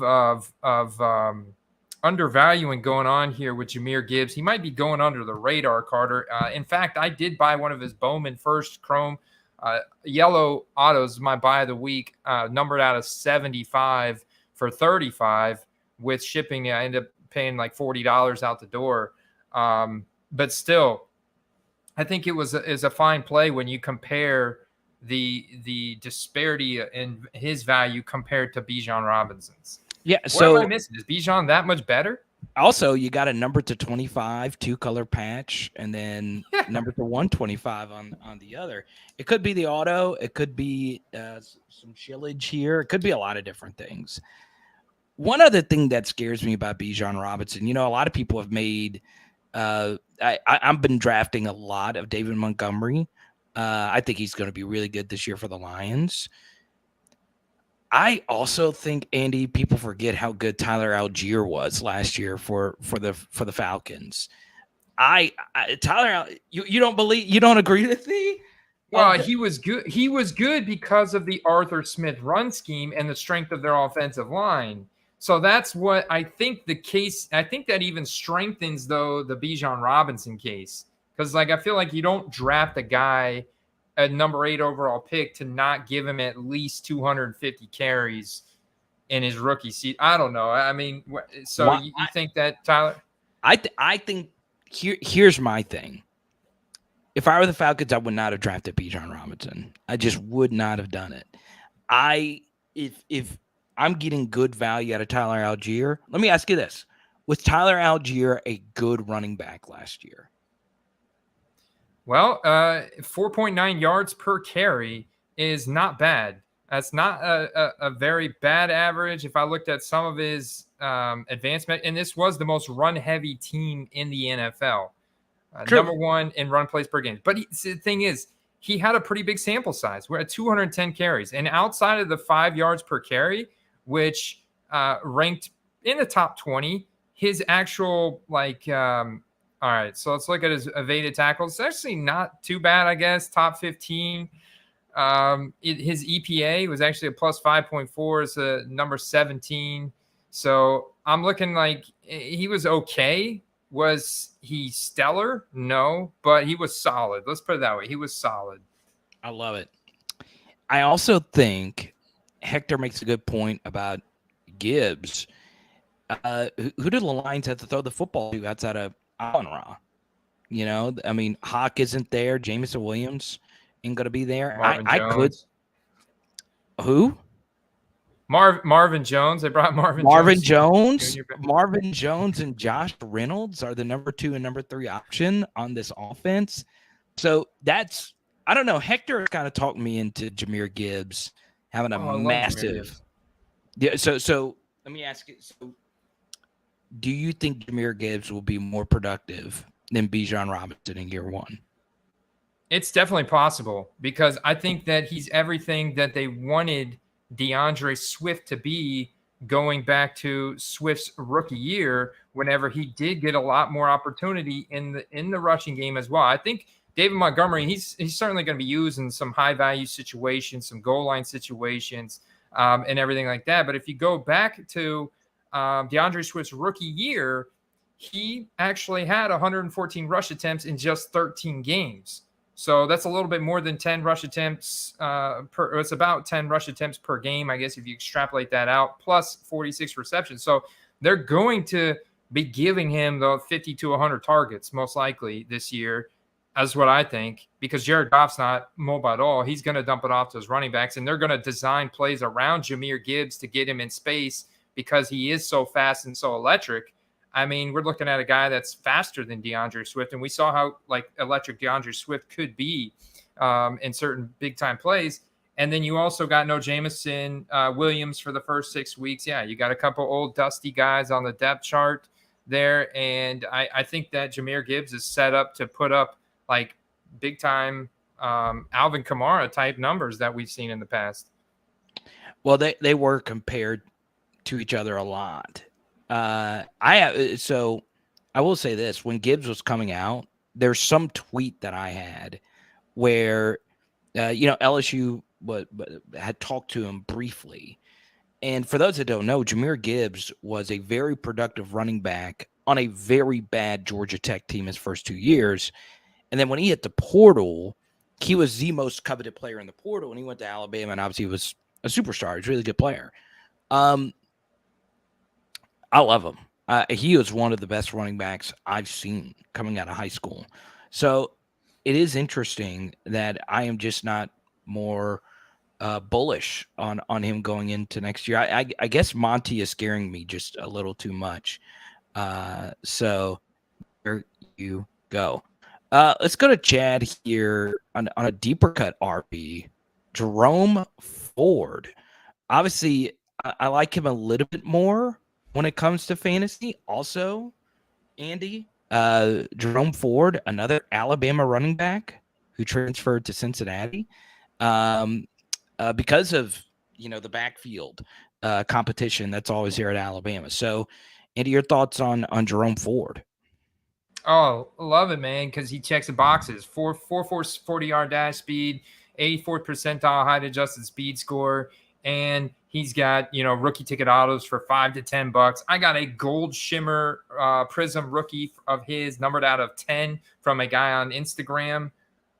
undervaluing going on here with Jahmyr Gibbs. He might be going under the radar, Carter. In fact, I did buy one of his Bowman First Chrome yellow autos, my buy of the week, numbered out of 75 for 35 with shipping. I ended up paying like $40 out the door. But still, I think is a fine play when you compare the disparity in his value compared to Bijan Robinson's. Yeah. So what am I missing? Is Bijan that much better? Also, you got a number to 25 2-color patch, and then number to 125 on the other. It could be the auto. It could be some shillage here. It could be a lot of different things. One other thing that scares me about Bijan Robinson, a lot of people have made. I've been drafting a lot of David Montgomery. I think he's going to be really good this year for the Lions. I also think, Andy, people forget how good Tyler Algier was last year for the Falcons. Tyler, you don't agree with me? Well, he was good. He was good because of the Arthur Smith run scheme and the strength of their offensive line. So that's what I think the case. I think that even strengthens, though, the Bijan Robinson case, because I feel like you don't draft a guy a number 8 overall pick to not give him at least 250 carries in his rookie season. I don't know. I mean, so you think that, Tyler? I think here's my thing. If I were the Falcons, I would not have drafted Bijan Robinson. I just would not have done it. If I'm getting good value out of Tyler Algier, let me ask you this. Was Tyler Algier a good running back last year? Well, 4.9 yards per carry is not bad. That's not a very bad average. If I looked at some of his advancement, and this was the most run-heavy team in the NFL. Number 1 in run plays per game. But the thing is, he had a pretty big sample size. We're at 210 carries. And outside of the 5 yards per carry, which ranked in the top 20, his actual, all right, so let's look at his evaded tackles. It's actually not too bad, I guess. Top 15. His EPA was actually a plus 5.4. It's a number 17. So I'm looking like he was okay. Was he stellar? No, but he was solid. Let's put it that way. He was solid. I love it. I also think Hector makes a good point about Gibbs. Who did the Lions have to throw the football to outside of Allen-Ra? I mean, Hawk isn't there. Jameson Williams ain't going to be there. I could. Who? Marvin Jones. They brought Marvin Jones. Marvin Jones and Josh Reynolds are the number 2 and number 3 option on this offense. So that's, I don't know. Hector kind of talked me into Jahmyr Gibbs having a massive. Yeah. So let me ask you. So, do you think Jahmyr Gibbs will be more productive than Bijan Robinson in year 1? It's definitely possible, because I think that he's everything that they wanted DeAndre Swift to be going back to Swift's rookie year, whenever he did get a lot more opportunity in the rushing game as well. I think David Montgomery, he's certainly going to be used in some high value situations, some goal line situations, and everything like that. But if you go back to DeAndre Swift's rookie year, he actually had 114 rush attempts in just 13 games. So that's a little bit more than 10 rush attempts it's about 10 rush attempts per game, I guess, if you extrapolate that out, plus 46 receptions. So they're going to be giving him the 50 to 100 targets most likely this year. That's what I think, because Jared Goff's not mobile at all. He's going to dump it off to his running backs, and they're going to design plays around Jahmyr Gibbs to get him in space, because he is so fast and so electric. I mean, we're looking at a guy that's faster than DeAndre Swift, and we saw how electric DeAndre Swift could be in certain big-time plays. And then you also got no Jameson Williams for the first 6 weeks. Yeah, you got a couple old dusty guys on the depth chart there. And I think that Jahmyr Gibbs is set up to put up like big time Alvin Kamara type numbers that we've seen in the past. Well, they were compared to each other a lot. So I will say this: when Gibbs was coming out, there's some tweet that I had where LSU had talked to him briefly, and for those that don't know, Jahmyr Gibbs was a very productive running back on a very bad Georgia Tech team his first 2 years, and then when he hit the portal, he was the most coveted player in the portal, and he went to Alabama, and obviously he was a superstar. He's a really good player. I love him. He was one of the best running backs I've seen coming out of high school. So it is interesting that I am just not more bullish on him going into next year. I guess Monty is scaring me just a little too much. So there you go. Let's go to Chad here on a deeper cut RB. Jerome Ford. Obviously, I like him a little bit more when it comes to fantasy. Also, Andy, Jerome Ford, another Alabama running back who transferred to Cincinnati because of the backfield competition that's always here at Alabama. So, Andy, your thoughts on Jerome Ford? Oh, love it, man, because he checks the boxes. 40-yard dash speed, 84th percentile height adjusted speed score, and he's got rookie ticket autos for $5 to $10. I got a gold shimmer prism rookie of his numbered out of 10 from a guy on Instagram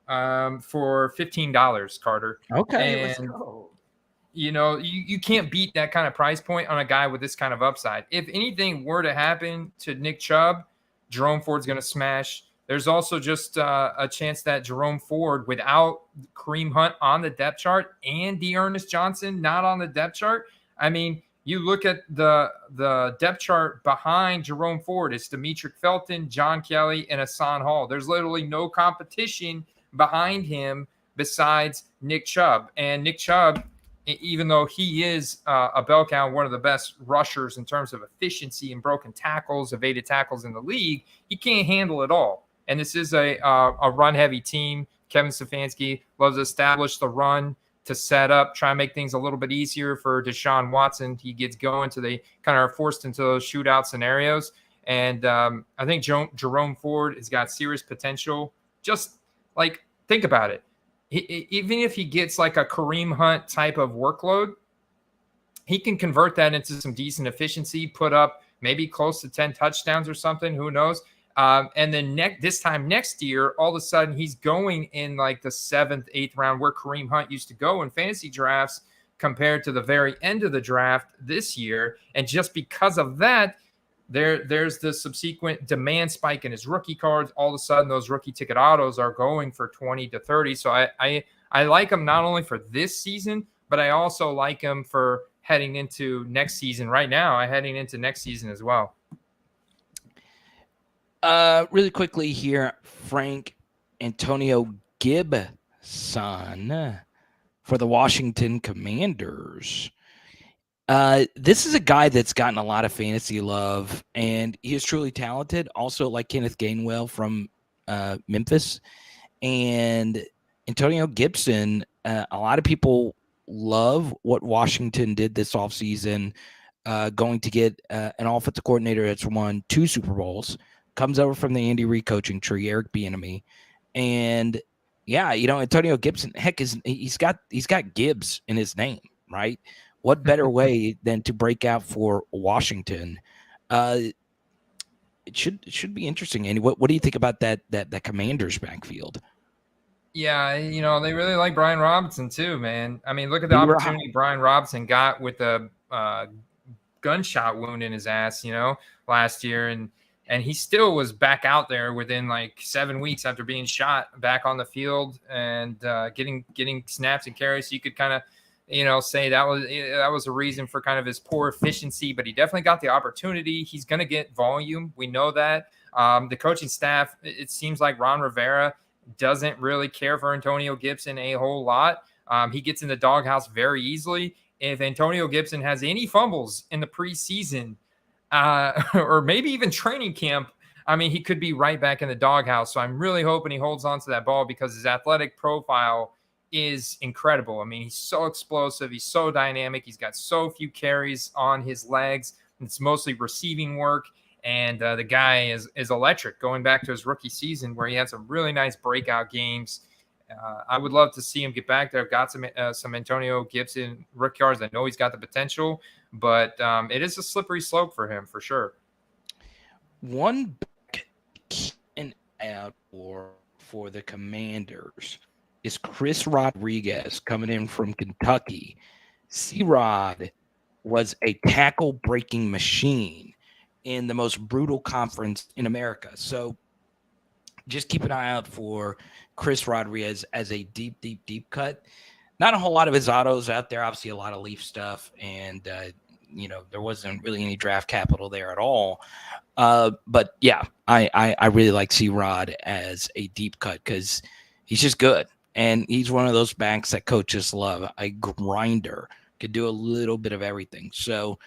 for $15, Carter. Okay, and let's go. You can't beat that kind of price point on a guy with this kind of upside. If anything were to happen to Nick Chubb, Jerome Ford's going to smash. There's also just a chance that Jerome Ford, without Kareem Hunt on the depth chart and Dearness Johnson not on the depth chart, I mean, you look at the depth chart behind Jerome Ford, it's Demetric Felton, John Kelly, and Hassan Hall. There's literally no competition behind him besides Nick Chubb. And Nick Chubb, even though he is a bell cow, one of the best rushers in terms of efficiency and broken tackles, evaded tackles in the league, he can't handle it all. And this is a run-heavy team. Kevin Stefanski loves to establish the run to set up, try and make things a little bit easier for Deshaun Watson. He gets going to they kind of are forced into those shootout scenarios. And I think Jerome Ford has got serious potential. Just like, think about it. Even if he gets like a Kareem Hunt type of workload, he can convert that into some decent efficiency, put up maybe close to 10 touchdowns or something. Who knows? And then this time next year, all of a sudden he's going in like the 7th, 8th round where Kareem Hunt used to go in fantasy drafts compared to the very end of the draft this year. And just because of that, there's the subsequent demand spike in his rookie cards. All of a sudden, those rookie ticket autos are going for 20 to 30. So I like him not only for this season, but I also like him for heading into next season. Right now, I'm heading into next season as well. Really quickly here, Frank Antonio Gibson for the Washington Commanders. This is a guy that's gotten a lot of fantasy love, and he is truly talented. Also, like Kenneth Gainwell from Memphis. And Antonio Gibson, a lot of people love what Washington did this offseason, going to get an offensive coordinator that's won 2 Super Bowls, comes over from the Andy Reid coaching tree, Eric Bieniemy. And, yeah, Antonio Gibson, heck, he's got Gibbs in his name, right? What better way than to break out for Washington? It should be interesting. Andy, what do you think about that Commanders backfield? Yeah, they really like Brian Robinson too, man. I mean, look at the opportunity Brian Robinson got with a gunshot wound in his ass, last year, and he still was back out there within like 7 weeks after being shot, back on the field and getting snaps and carries. So you could kind of say that was a reason for kind of his poor efficiency, but he definitely got the opportunity. He's going to get volume. We know that. The coaching staff, it seems like Ron Rivera doesn't really care for Antonio Gibson a whole lot. He gets in the doghouse very easily. If Antonio Gibson has any fumbles in the preseason, or maybe even training camp, I mean, he could be right back in the doghouse. So I'm really hoping he holds on to that ball because his athletic profile is incredible. I mean, he's so explosive. He's so dynamic. He's got so few carries on his legs. It's mostly receiving work. And the guy is electric, going back to his rookie season where he had some really nice breakout games. I would love to see him get back there. I've got some Antonio Gibson rookie cards. I know he's got the potential, but it is a slippery slope for him for sure. One and out for the Commanders is Chris Rodriguez coming in from Kentucky. C-Rod was a tackle-breaking machine in the most brutal conference in America. So just keep an eye out for Chris Rodriguez as a deep cut. Not a whole lot of his autos out there. Obviously, a lot of Leaf stuff, and there wasn't really any draft capital there at all. But yeah, I really like C-Rod as a deep cut because he's just good, and he's one of those backs that coaches love. A grinder, could do a little bit of everything. So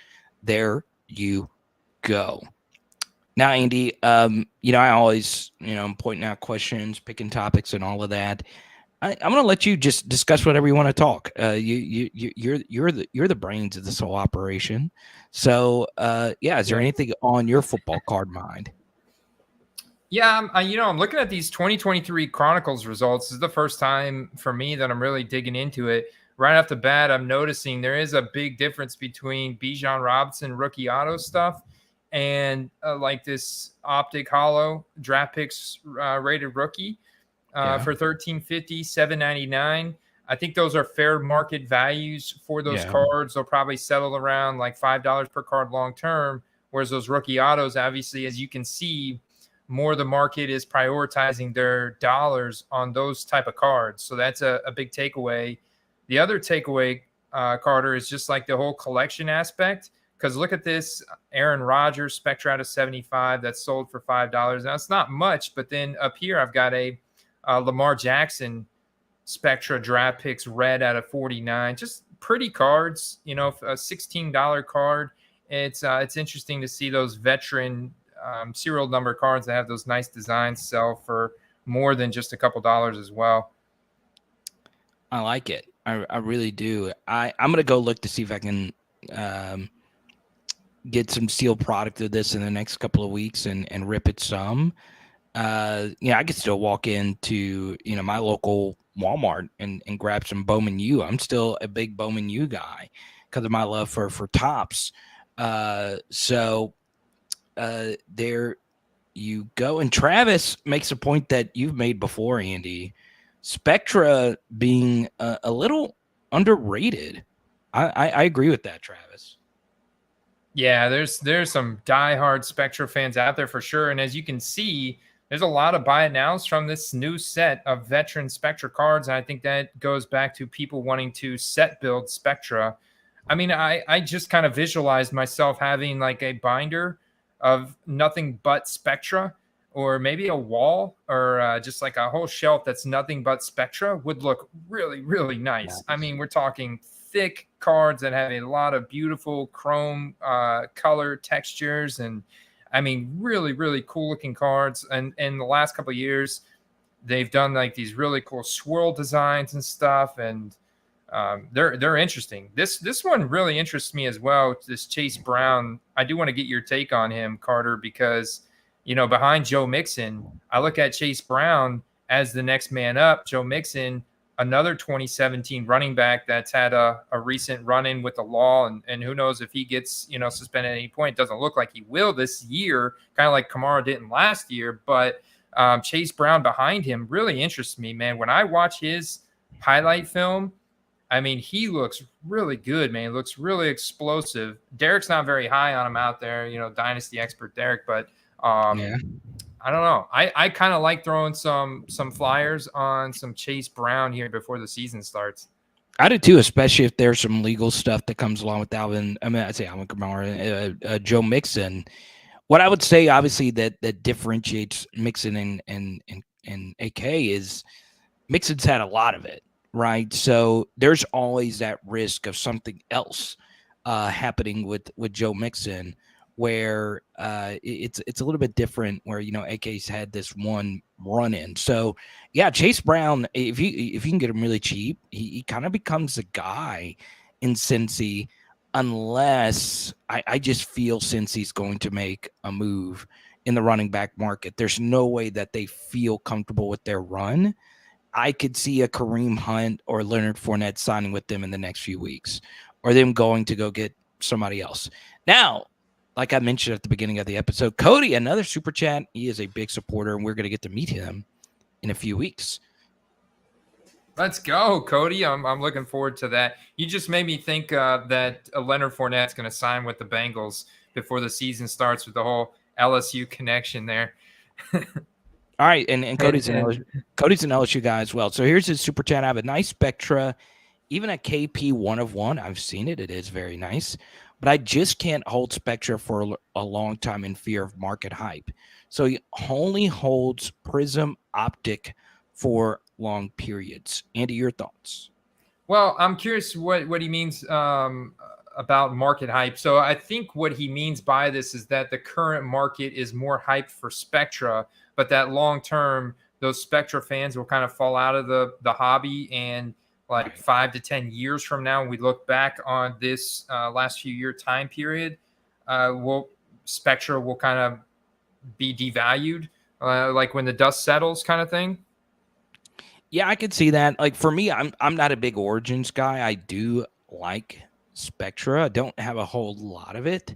there you go. Now, Andy, I always, I'm pointing out questions, picking topics, and all of that. I'm going to let you just discuss whatever you want to talk. You're the brains of this whole operation. So, is there anything on your football card mind? Yeah, I'm looking at these 2023 Chronicles results. This is the first time for me that I'm really digging into it. Right off the bat, I'm noticing there is a big difference between Bijan Robinson rookie auto stuff and like this optic hollow draft picks rated rookie for $1,350, $799. I think those are fair market values for those cards. They'll probably settle around like $5 per card long term, whereas those rookie autos, obviously, as you can see, more of the market is prioritizing their dollars on those type of cards. So that's a big takeaway. The other takeaway, Carter, is just like the whole collection aspect. Because look at this Aaron Rodgers Spectra out of 75 that's sold for $5. Now, it's not much, but then up here I've got a Lamar Jackson Spectra draft picks red out of 49. Just pretty cards, a $16 card. It's interesting to see those veteran serial number cards that have those nice designs sell for more than just a couple dollars as well. I like it. I really do. I'm going to go look to see if I can get some sealed product of this in the next couple of weeks and rip it some. I could still walk into, my local Walmart and grab some Bowman U. I'm still a big Bowman U guy because of my love for Topps. There you go. And Travis makes a point that you've made before, Andy. Spectra being a little underrated. I agree with that, Travis. Yeah, there's some diehard Spectra fans out there for sure. And as you can see, there's a lot of buy it nows from this new set of veteran Spectra cards. And I think that goes back to people wanting to set build Spectra. I mean, I just kind of visualized myself having like a binder of nothing but Spectra, or maybe a wall, or just like a whole shelf that's nothing but Spectra would look really, really nice. I mean, we're talking thick cards that have a lot of beautiful chrome color textures, and I mean, really, really cool looking cards. And in the last couple of years, they've done like these really cool swirl designs and stuff, and they're interesting. This one really interests me as well. This Chase Brown, I do want to get your take on him, Carter, because behind Joe Mixon, I look at Chase Brown as the next man up. Joe Mixon, another 2017 running back that's had a recent run-in with the law, and who knows if he gets suspended at any point. It doesn't look like he will this year, kind of like Kamara didn't last year. But Chase Brown behind him really interests me, man. When I watch his highlight film, I mean, he looks really good, man. He looks really explosive. Derek's not very high on him out there, dynasty expert Derek, but I don't know. I kind of like throwing some flyers on some Chase Brown here before the season starts. I do too, especially if there's some legal stuff that comes along with Alvin. I mean, I'd say Alvin Kamara, Joe Mixon. What I would say, obviously, that differentiates Mixon and AK is Mixon's had a lot of it, right? So there's always that risk of something else happening with Joe Mixon, where it's a little bit different. Where AK's had this one run in. So yeah, Chase Brown, if you can get him really cheap, he kind of becomes a guy in Cincy, unless I just feel Cincy's going to make a move in the running back market. There's no way that they feel comfortable with their run. I could see a Kareem Hunt or Leonard Fournette signing with them in the next few weeks, or them going to go get somebody else. Now, like I mentioned at the beginning of the episode, Cody, another super chat. He is a big supporter, and we're going to get to meet him in a few weeks. Let's go, Cody. I'm looking forward to that. You just made me think that Leonard Fournette's going to sign with the Bengals before the season starts, with the whole LSU connection there. All right, and Cody's an LSU guy as well. So here's his super chat. I have a nice Spectra, even a KP 1 of 1. I've seen it. It is very nice. But I just can't hold Spectra for a long time in fear of market hype. So he only holds Prism Optic for long periods. Andy, your thoughts? Well, I'm curious what he means about market hype. So I think what he means by this is that the current market is more hyped for Spectra, but that long term, those Spectra fans will kind of fall out of the hobby, and like 5 to 10 years from now, when we look back on this last few year time period, Spectra will kind of be devalued, like when the dust settles, kind of thing. Yeah, I could see that. Like for me, I'm not a big Origins guy. I do like Spectra. I don't have a whole lot of it.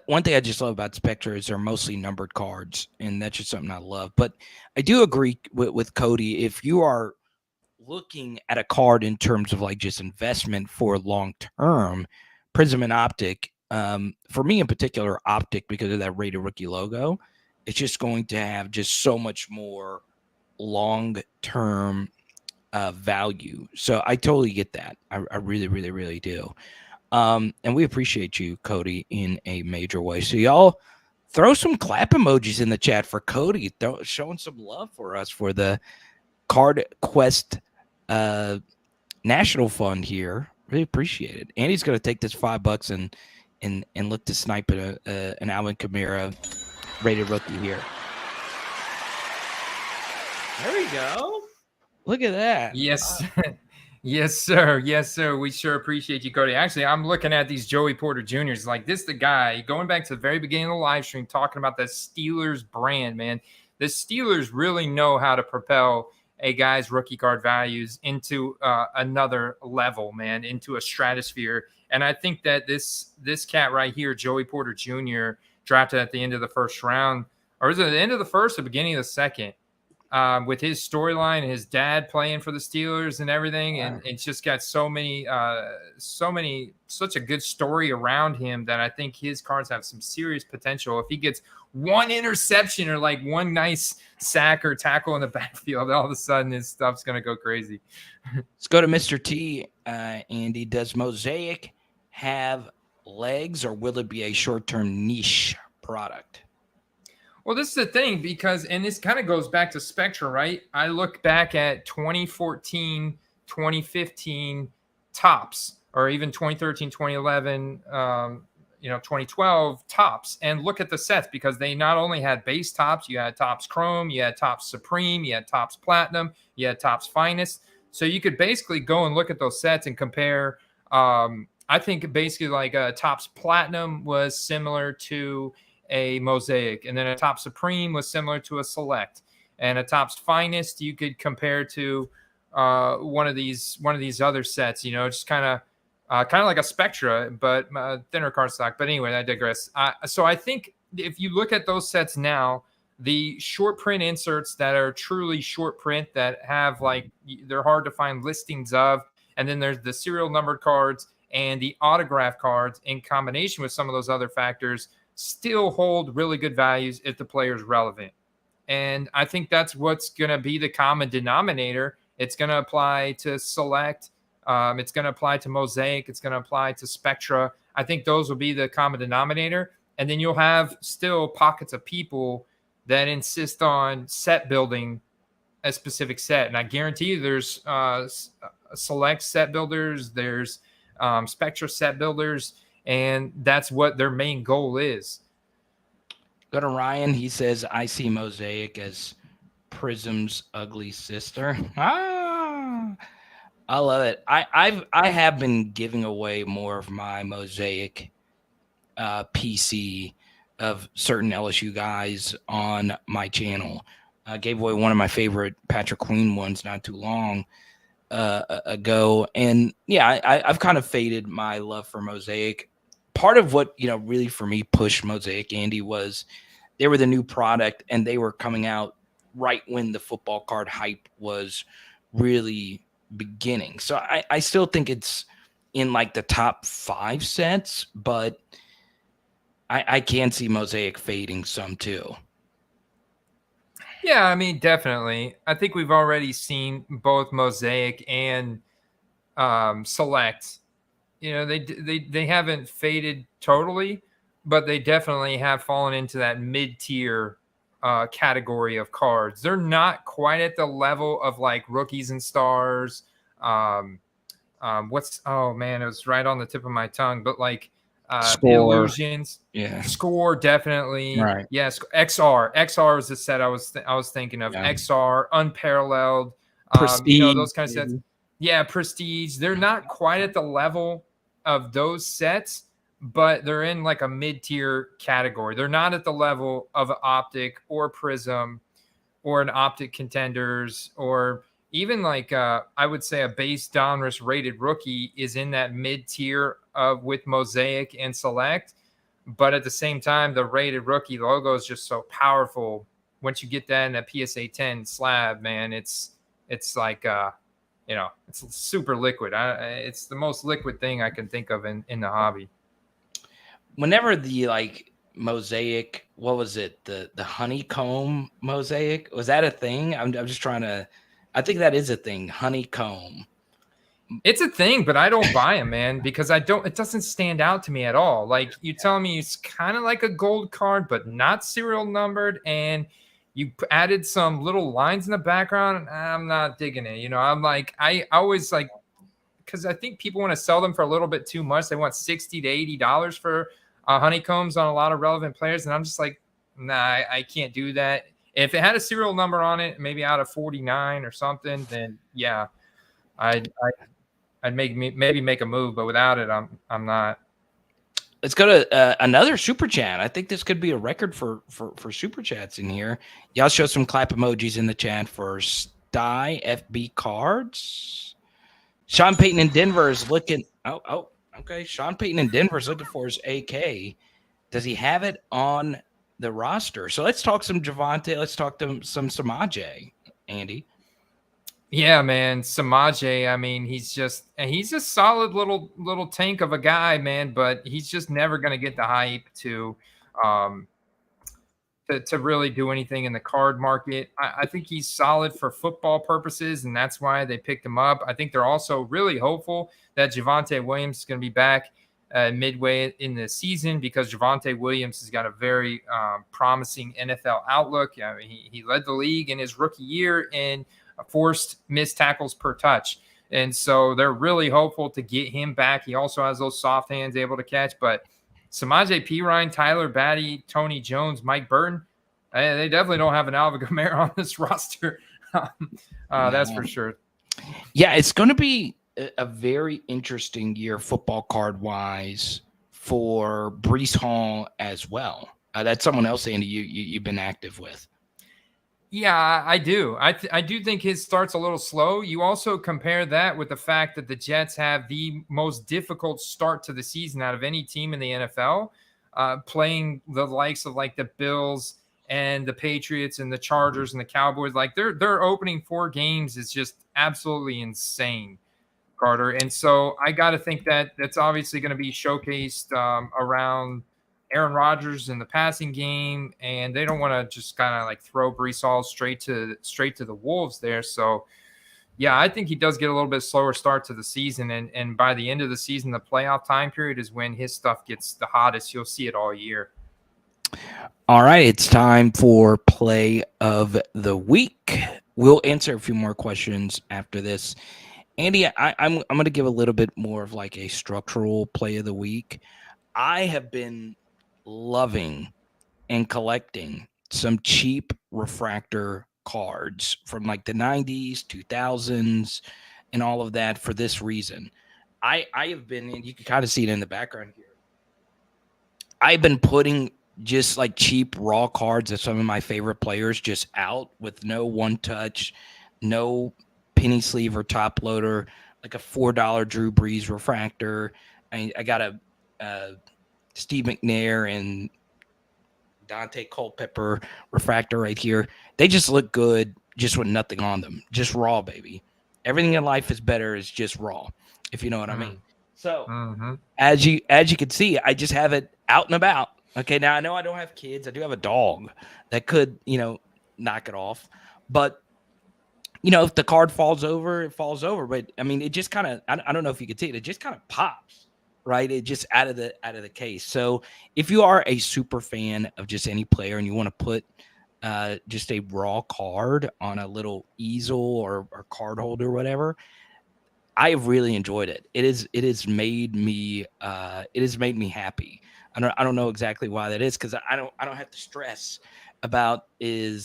One thing I just love about Spectra is they're mostly numbered cards, and that's just something I love. But I do agree with Cody. If you are looking at a card in terms of like just investment for long term, Prism and Optic, for me in particular, Optic, because of that rated rookie logo, it's just going to have just so much more long-term value. So I totally get that. I really, really, really do. And we appreciate you, Cody, in a major way. So y'all throw some clap emojis in the chat for Cody, showing some love for us for the Card Quest National Fund here. Really appreciate it. Andy's going to take this $5 and look to snipe an Alvin Kamara rated rookie here. There we go. Look at that. Yes. Yes, sir. Yes, sir. We sure appreciate you, Cody. Actually, I'm looking at these Joey Porter Juniors. Like, this the guy, going back to the very beginning of the live stream, talking about the Steelers brand, man. The Steelers really know how to propel a guy's rookie card values into another level, man, into a stratosphere. And I think that this cat right here, Joey Porter Jr., drafted at the end of the first round, or is it the end of the first or beginning of the second? With his storyline, his dad playing for the Steelers and everything. And it's just got such a good story around him that I think his cards have some serious potential. If he gets one interception or like one nice sack or tackle in the backfield, all of a sudden his stuff's going to go crazy. Let's go to Mr. T. Andy, does Mosaic have legs, or will it be a short-term niche product? Well, this is the thing, because, and this kind of goes back to Spectra, right? I look back at 2014, 2015 tops, or even 2013, 2011, 2012 tops, and look at the sets, because they not only had base tops, you had tops Chrome, you had tops Supreme, you had tops Platinum, you had tops Finest. So you could basically go and look at those sets and compare. I think basically like tops Platinum was similar to a Mosaic, and then a Top Supreme was similar to a Select, and a Top's Finest you could compare to one of these other sets, just kind of like a Spectra, but thinner card stock. But anyway, I digress. So I think if you look at those sets now, the short print inserts that are truly short print, that have like, they're hard to find listings of, and then there's the serial numbered cards and the autograph cards in combination with some of those other factors, still hold really good values if the player is relevant. And I think that's what's going to be the common denominator. It's going to apply to Select. It's going to apply to Mosaic. It's going to apply to Spectra. I think those will be the common denominator. And then you'll have still pockets of people that insist on set building a specific set. And I guarantee you there's select set builders, there's Spectra set builders, and that's what their main goal is. Go to Ryan. He says, I see Mosaic as Prism's ugly sister. I love it. I have been giving away more of my Mosaic PC of certain LSU guys on my channel. I gave away one of my favorite Patrick Queen ones not too long ago. And yeah, I've kind of faded my love for Mosaic. Part of what, really for me pushed Mosaic, Andy, was they were the new product and they were coming out right when the football card hype was really beginning. So I still think it's in like the top 5 sets, but I can see Mosaic fading some too. Yeah, I mean, definitely. I think we've already seen both Mosaic and Select. They haven't faded totally, but they definitely have fallen into that mid-tier category of cards. They're not quite at the level of like rookies and stars. Oh man, it was right on the tip of my tongue, but like Illusions, yeah, Score, definitely, right. Yes, XR was the set I was thinking of. Yeah. XR, Unparalleled, Prestige, those kind of sets. Yeah, Prestige. They're not quite at the level of those sets, but they're in like a mid-tier category. They're not at the level of an Optic or Prism or an Optic Contenders, or even like I would say a base Donruss rated rookie is in that mid-tier of with Mosaic and Select. But at the same time, the rated rookie logo is just so powerful. Once you get that in a PSA 10 slab, man, it's like it's super liquid. It's the most liquid thing I can think of in the hobby. Whenever the like Mosaic, what was it? The honeycomb Mosaic, was that a thing? I'm just trying to. I think that is a thing. Honeycomb. It's a thing, but I don't buy them, man, because it doesn't stand out to me at all. Like, you tell me it's kind of like a gold card, but not serial numbered, and you added some little lines in the background. I'm not digging it. I'm like, I always like, because I think people want to sell them for a little bit too much. They want $60 to $80 for honeycombs on a lot of relevant players, and I'm just like, nah, I can't do that. If it had a serial number on it, maybe out of 49 or something, then yeah, I'd maybe make a move, but without it, I'm not. Let's go to another super chat. I think this could be a record for super chats in here. Y'all show some clap emojis in the chat for Sty FB cards. Sean Payton in Denver is looking. Oh, okay. Sean Payton in Denver is looking for his AK. Does he have it on the roster? So let's talk some Javonte. Let's talk to some Samaje, Andy. Yeah, man, Samaje. I mean, he's a solid little tank of a guy, man. But he's just never going to get the hype to really do anything in the card market. I think he's solid for football purposes, and that's why they picked him up. I think they're also really hopeful that Javonte Williams is going to be back midway in the season, because Javonte Williams has got a very promising NFL outlook. I mean, he led the league in his rookie year in forced missed tackles per touch. And so they're really hopeful to get him back. He also has those soft hands able to catch. But Samaje Perine, Tyler Batty, Tony Jones, Mike Burton, they definitely don't have an Alvin Kamara on this roster. That's for sure. Yeah, it's going to be a very interesting year football card wise for Breece Hall as well. That's someone else, Andy, you've been active with. Yeah, I do. I do think his start's a little slow. You also compare that with the fact that the Jets have the most difficult start to the season out of any team in the NFL, playing the likes of like the Bills and the Patriots and the Chargers and the Cowboys. Like their opening 4 games is just absolutely insane, Carter. And so I got to think that that's obviously going to be showcased around Aaron Rodgers in the passing game, and they don't want to just kind of like throw Breece Hall straight to the Wolves there. So, yeah, I think he does get a little bit slower start to the season, and by the end of the season, the playoff time period is when his stuff gets the hottest. You'll see it all year. All right, it's time for play of the week. We'll answer a few more questions after this. Andy, I'm going to give a little bit more of like a structural play of the week. I have been loving and collecting some cheap refractor cards from like the 90s, 2000s, and all of that for this reason. I have been, and you can kind of see it in the background here. I've been putting just like cheap raw cards of some of my favorite players just out with no one touch, no penny sleeve or top loader, like a $4 Drew Brees refractor. I got a Steve McNair and Dante Culpepper refractor right here. They just look good just with nothing on them. Just raw, baby. Everything in life is better is just raw, if you know what I mean. So as you can see, I just have it out and about. Okay, now I know I don't have kids. I do have a dog that could, knock it off. But if the card falls over, it falls over. But I mean, it just kind of I don't know if you can see it. It just kind of pops. Right, it just out of the case. So if you are a super fan of just any player and you want to put just a raw card on a little easel or card holder or whatever, I have really enjoyed it. It has made me happy. I don't know exactly why that is, because I don't have to stress about I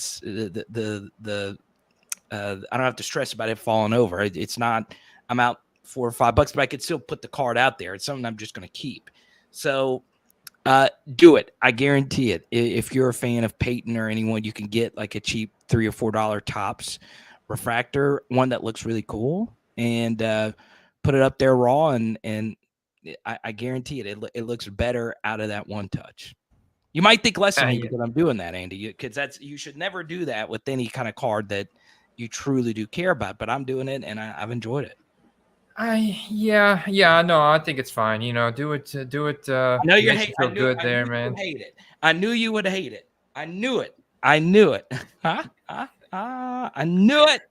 don't have to stress about it falling over. It's not. I'm out $4 or $5, but I could still put the card out there. It's something I'm just going to keep. So do it. I guarantee it. If you're a fan of Peyton or anyone, you can get like a cheap $3 or $4 tops refractor, one that looks really cool, and put it up there raw, and I guarantee it. It looks better out of that one touch. You might think less of me because I'm doing that, Andy, because you should never do that with any kind of card that you truly do care about. But I'm doing it, and I've enjoyed it. No, I think it's fine. Do it. I know you're makes you feel good there, man. Hate it. I knew you would hate it. I knew it. I knew it. I knew it.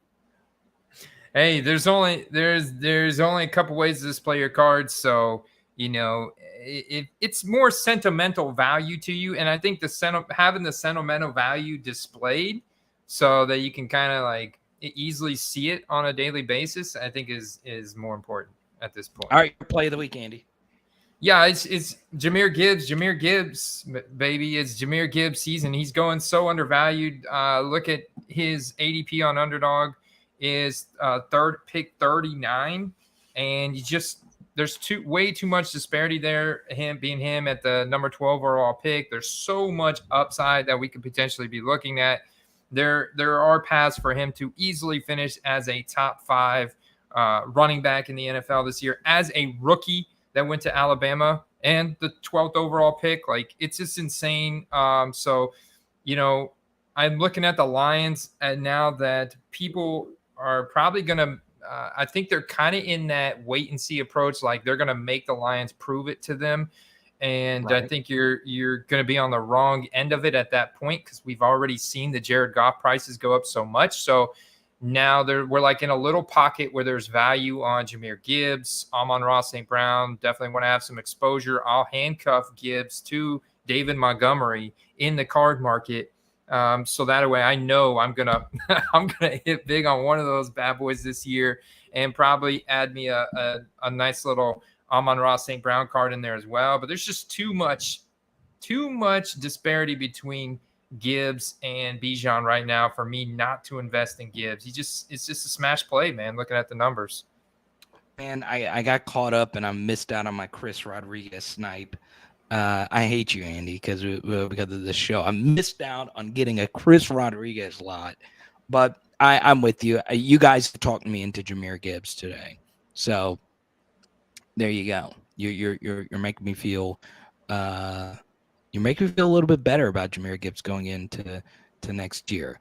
Hey, there's only a couple ways to display your cards, so it's more sentimental value to you, and I think having the sentimental value displayed so that you can kind of like easily see it on a daily basis, I think is more important at this point. All right, play of the week, Andy. Yeah, it's Jahmyr Gibbs. Jahmyr Gibbs, baby. It's Jahmyr Gibbs season. He's going so undervalued. Look at his ADP on Underdog is third pick 39, and there's way too much disparity there. Him at the number 12 overall pick. There's so much upside that we could potentially be looking at. There are paths for him to easily finish as a top 5 running back in the NFL this year as a rookie that went to Alabama and the 12th overall pick. Like, it's just insane. So, I'm looking at the Lions, and now that people are probably going to, I think they're kind of in that wait and see approach. Like, they're going to make the Lions prove it to them. And right. I think you're going to be on the wrong end of it at that point, because we've already seen the Jared Goff prices go up so much. So now we're like in a little pocket where there's value on Jahmyr Gibbs, Amon-Ra St. Brown. Definitely want to have some exposure. I'll handcuff Gibbs to David Montgomery in the card market. So that way I know I'm gonna hit big on one of those bad boys this year, and probably add me a nice little Amon-Ra St. Brown card in there as well. But there's just too much disparity between Gibbs and Bijan right now for me not to invest in Gibbs. It's just a smash play, man, looking at the numbers. Man, I got caught up and I missed out on my Chris Rodriguez snipe. I hate you, Andy, because of this show. I missed out on getting a Chris Rodriguez lot, but I'm with you. You guys talked me into Jahmyr Gibbs today, so there you go. You're making me feel you're making me feel a little bit better about Jahmyr Gibbs going into next year.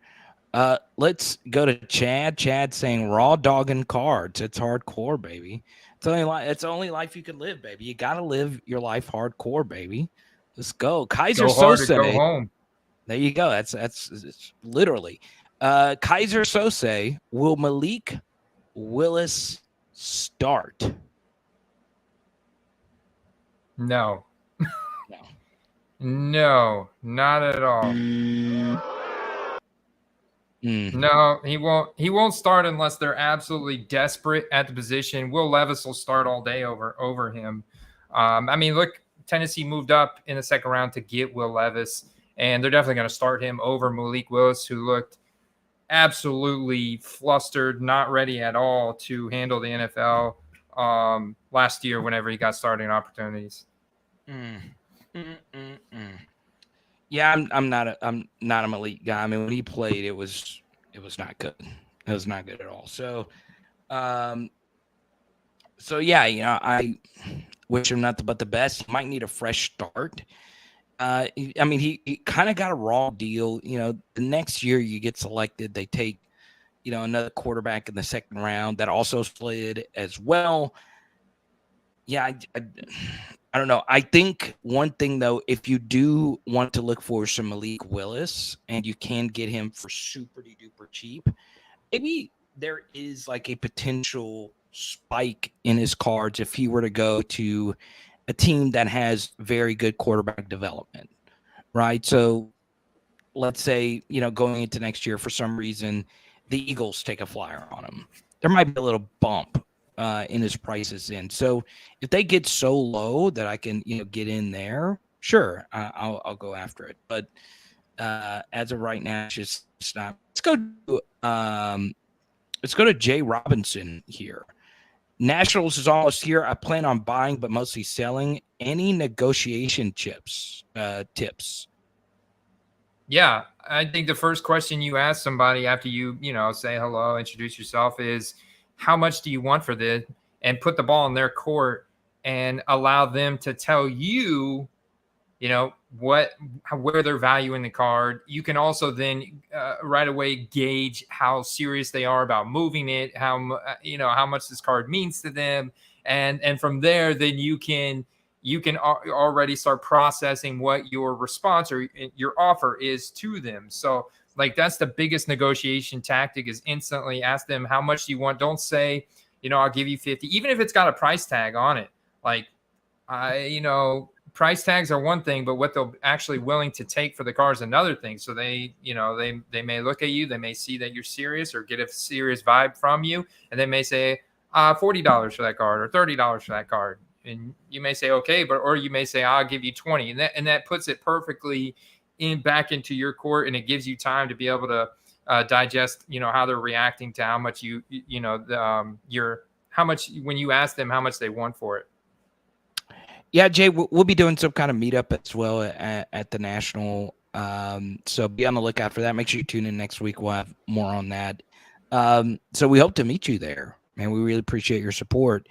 Let's go to Chad. Chad saying raw dogging cards. It's hardcore, baby. It's the only life you can live, baby. You gotta live your life hardcore, baby. Let's go. Kaiser Sose. Go home. There you go. That's literally. Kaiser Sose, will Malik Willis start? No. No, not at all. No, he won't. He won't start unless they're absolutely desperate at the position. Will Levis will start all day over him. I mean, look, Tennessee moved up in the second round to get Will Levis, and they're definitely going to start him over Malik Willis, who looked absolutely flustered, not ready at all to handle the NFL last year whenever he got starting opportunities. Yeah, I'm not a Malik guy. I mean, when he played, it was not good. It was not good at all. So, yeah, I wish him nothing but the best. He might need a fresh start. I mean, he kind of got a raw deal. The next year you get selected, they take, another quarterback in the second round that also slid as well. Yeah, I don't know. I think one thing, though, if you do want to look for some Malik Willis and you can get him for super duper cheap, maybe there is like a potential spike in his cards if he were to go to a team that has very good quarterback development, right? So let's say, going into next year, for some reason, the Eagles take a flyer on him. There might be a little bump in his prices in. So if they get so low that I can, get in there, sure, I'll go after it. But as of right now, it's just not. Let's go to Jay Robinson here. Nationals is almost here. I plan on buying, but mostly selling. Any negotiation tips? Yeah, I think the first question you ask somebody after you, say hello, introduce yourself is, how much do you want for this? And put the ball in their court and allow them to tell you, where they're valuing the card. You can also then right away gauge how serious they are about moving it, how much this card means to them, and from there, then you can already start processing what your response or your offer is to them. So like that's the biggest negotiation tactic, is instantly ask them, how much do you want? Don't say, I'll give you 50, even if it's got a price tag on it. Like price tags are one thing, but what they're actually willing to take for the car is another thing. So they may look at you, they may see that you're serious or get a serious vibe from you, and they may say $40 for that card or $30 for that card. And you may say, okay, or you may say, I'll give you 20. And that puts it perfectly back into your court. And it gives you time to be able to digest, how they're reacting to how much how much, when you ask them how much they want for it. Yeah, Jay, we'll be doing some kind of meetup as well at the National. So be on the lookout for that. Make sure you tune in next week. We'll have more on that. So we hope to meet you there, man. We really appreciate your support.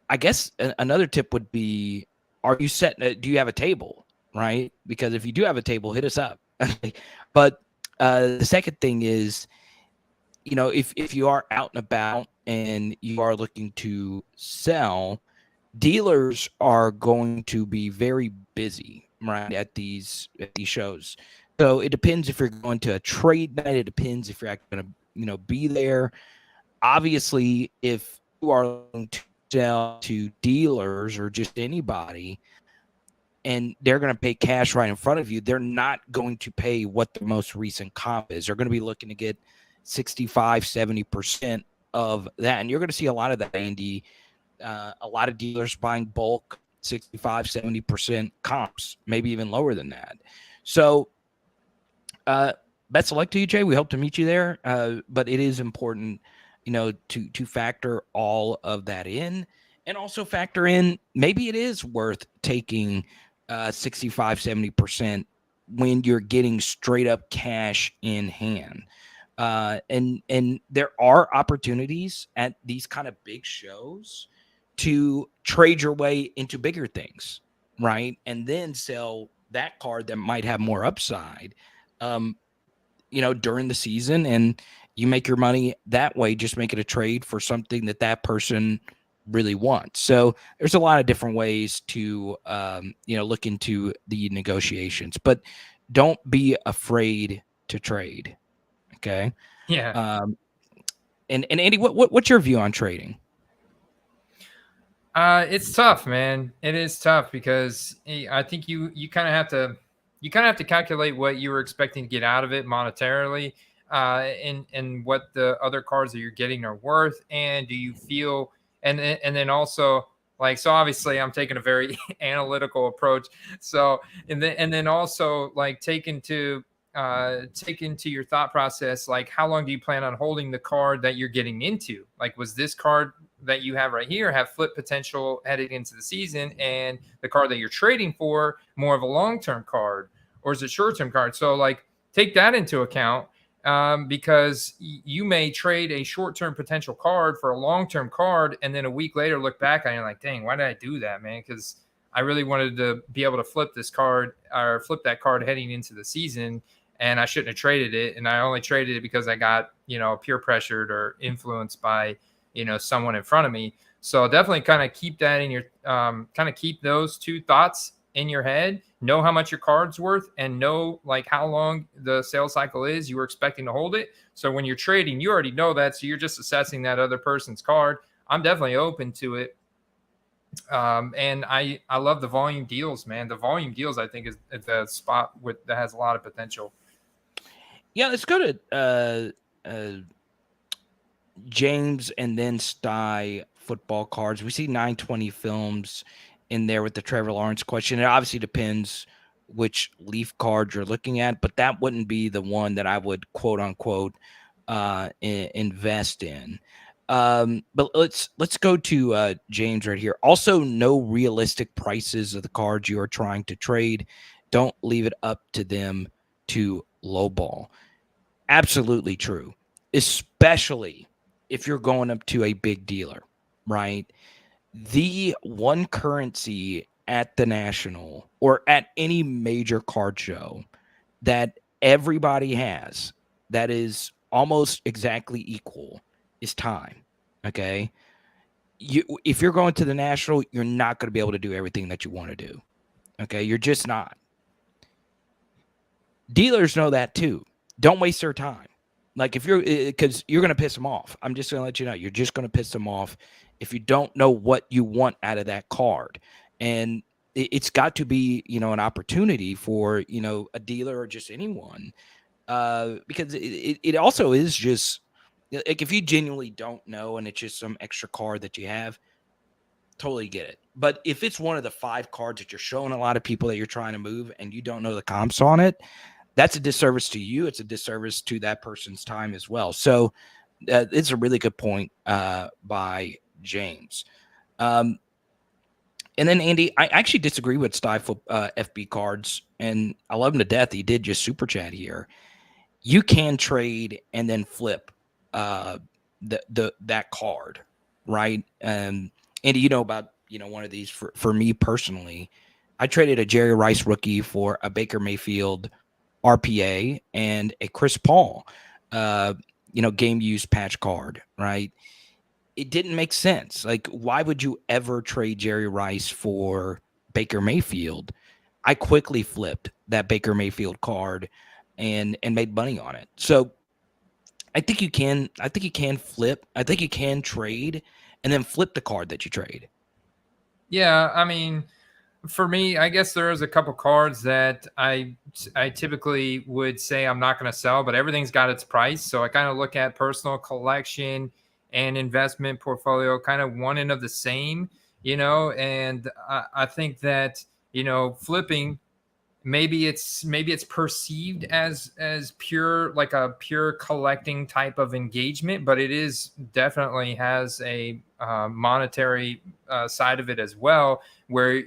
I guess another tip would be, are you set? Do you have a table, right? Because if you do have a table, hit us up. But the second thing is, if you are out and about and you are looking to sell, dealers are going to be very busy, right, at these shows. So it depends if you're going to a trade night. It depends if you're actually going to, be there. Obviously, if you are going to sell to dealers or just anybody, and they're going to pay cash right in front of you, they're not going to pay what the most recent comp is. They're going to be looking to get 65, 70% of that. And you're going to see a lot of that, Andy. A lot of dealers buying bulk 65, 70% comps, maybe even lower than that. So best of luck to you, Jay. We hope to meet you there. But it is important, to factor all of that in, and also factor in, maybe it is worth taking 65, 70% when you're getting straight up cash in hand. And there are opportunities at these kind of big shows to trade your way into bigger things, right? And then sell that card that might have more upside, during the season, and you make your money that way. Just make it a trade for something that person really wants. So there's a lot of different ways to, look into the negotiations, but don't be afraid to trade. Okay. Yeah. And Andy, what's your view on trading? It's tough, man. It is tough because I think you kind of have to calculate what you were expecting to get out of it monetarily. in what the other cards that you're getting are worth, and do you feel and then also like, so obviously I'm taking a very analytical approach. So and then also like take into your thought process, like how long do you plan on holding the card that you're getting into? Like, was this card that you have right here have flip potential heading into the season, and the card that you're trading for more of a long-term card, or is it short-term card? So like take that into account, because you may trade a short-term potential card for a long-term card, and then a week later look back and you're like, dang, why did I do that, man? Because I really wanted to be able to flip this card or flip that card heading into the season, and I shouldn't have traded it. And I only traded it because I got, peer pressured or influenced by, someone in front of me. So definitely kind of keep that in your, kind of keep those two thoughts in your head. Know how much your card's worth, and know like how long the sales cycle is you were expecting to hold it. So when you're trading, you already know that. So you're just assessing that other person's card. I'm definitely open to it. And I love the volume deals, man. The volume deals, I think, is the spot that has a lot of potential. Yeah, let's go to James and then Sty football cards. We see 920 films in there with the Trevor Lawrence question. It obviously depends which Leaf card you're looking at, but that wouldn't be the one that I would quote unquote invest in. But let's go to James right here. Also, no realistic prices of the cards you are trying to trade. Don't leave it up to them to lowball. Absolutely true, especially if you're going up to a big dealer, right? The one currency at the National or at any major card show that everybody has that is almost exactly equal is time. Okay. If you're going to the National, you're not going to be able to do everything that you want to do. Okay. You're just not. Dealers know that too. Don't waste their time. Like if you're, because you're going to piss them off. I'm just going to let you know, you're just going to piss them off if you don't know what you want out of that card. And it's got to be, an opportunity for, a dealer or just anyone. Because it also is just like, if you genuinely don't know and it's just some extra card that you have, totally get it. But if it's one of the 5 cards that you're showing a lot of people that you're trying to move and you don't know the comps on it, that's a disservice to you. It's a disservice to that person's time as well. So it's a really good point by James. And then, Andy, I actually disagree with Stifle FB cards, and I love him to death. He did just super chat here. You can trade and then flip that card, right? Andy, about one of these for me personally. I traded a Jerry Rice rookie for a Baker Mayfield RPA and a Chris Paul, game use patch card, right? It didn't make sense. Like, why would you ever trade Jerry Rice for Baker Mayfield? I quickly flipped that Baker Mayfield card and made money on it. So I think you can flip. I think you can trade and then flip the card that you trade. Yeah, I mean, for me, I guess there is a couple cards that I typically would say I'm not going to sell, but everything's got its price. So I kind of look at personal collection and investment portfolio kind of one and of the same, and I think that, flipping, maybe it's perceived as pure, like a pure collecting type of engagement, but it is definitely has a monetary side of it as well, where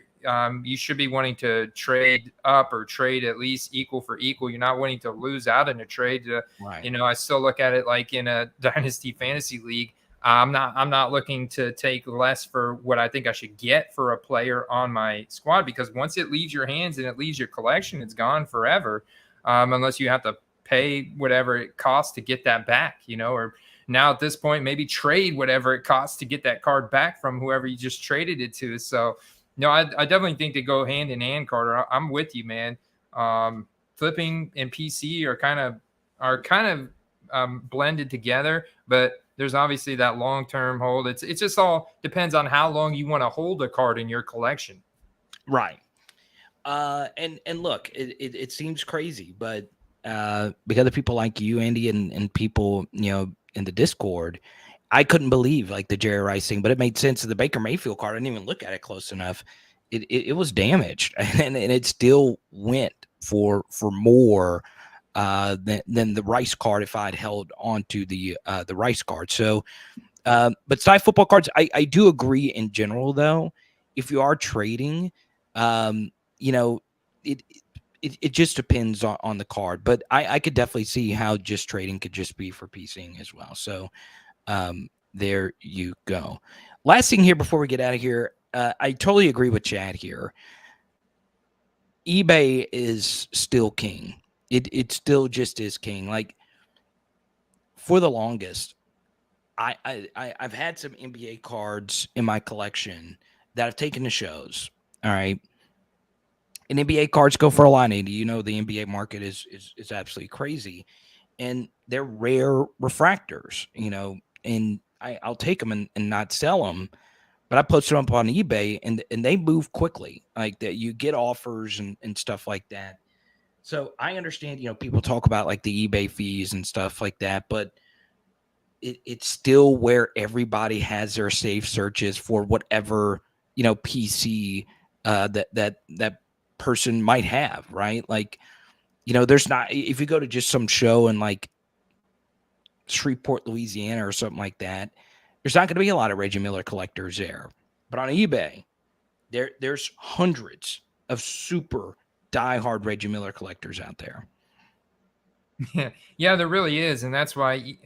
you should be wanting to trade up or trade at least equal for equal. You're not wanting to lose out in a trade. Right. I still look at it like in a dynasty fantasy league. I'm not looking to take less for what I think I should get for a player on my squad, because once it leaves your hands and it leaves your collection, it's gone forever, unless you have to pay whatever it costs to get that back, or now at this point, maybe trade whatever it costs to get that card back from whoever you just traded it to. So, no, I definitely think they go hand in hand, Carter. I'm with you, man. Flipping and PC are kind of blended together, but there's obviously that long-term hold. It's just all depends on how long you want to hold a card in your collection. Right. And look, it seems crazy, but because of people like you, Andy, and people, in the Discord, I couldn't believe like the Jerry Rice thing, but it made sense. The Baker Mayfield card, I didn't even look at it close enough. It was damaged, and it still went for more than the Rice card if I'd held on to the Rice card. So, but side football cards, I do agree in general, though. If you are trading, it it just depends on the card. But I could definitely see how just trading could just be for PCing as well. So there you go. Last thing here before we get out of here, I totally agree with Chad here. eBay is still king. It still just is king. Like for the longest, I've had some NBA cards in my collection that I've taken to shows. All right. And NBA cards go for a lot, Andy. You know, the NBA market is absolutely crazy. And they're rare refractors, and I'll take them and not sell them. But I post them up on eBay and they move quickly. Like that, you get offers and stuff like that. So I understand, people talk about like the eBay fees and stuff like that, but it's still where everybody has their safe searches for whatever, PC that person might have, right? Like, there's not, if you go to just some show in like Shreveport, Louisiana or something like that, there's not going to be a lot of Reggie Miller collectors there. But on eBay, there's hundreds of super diehard Reggie Miller collectors out there. Yeah, there really is. And that's why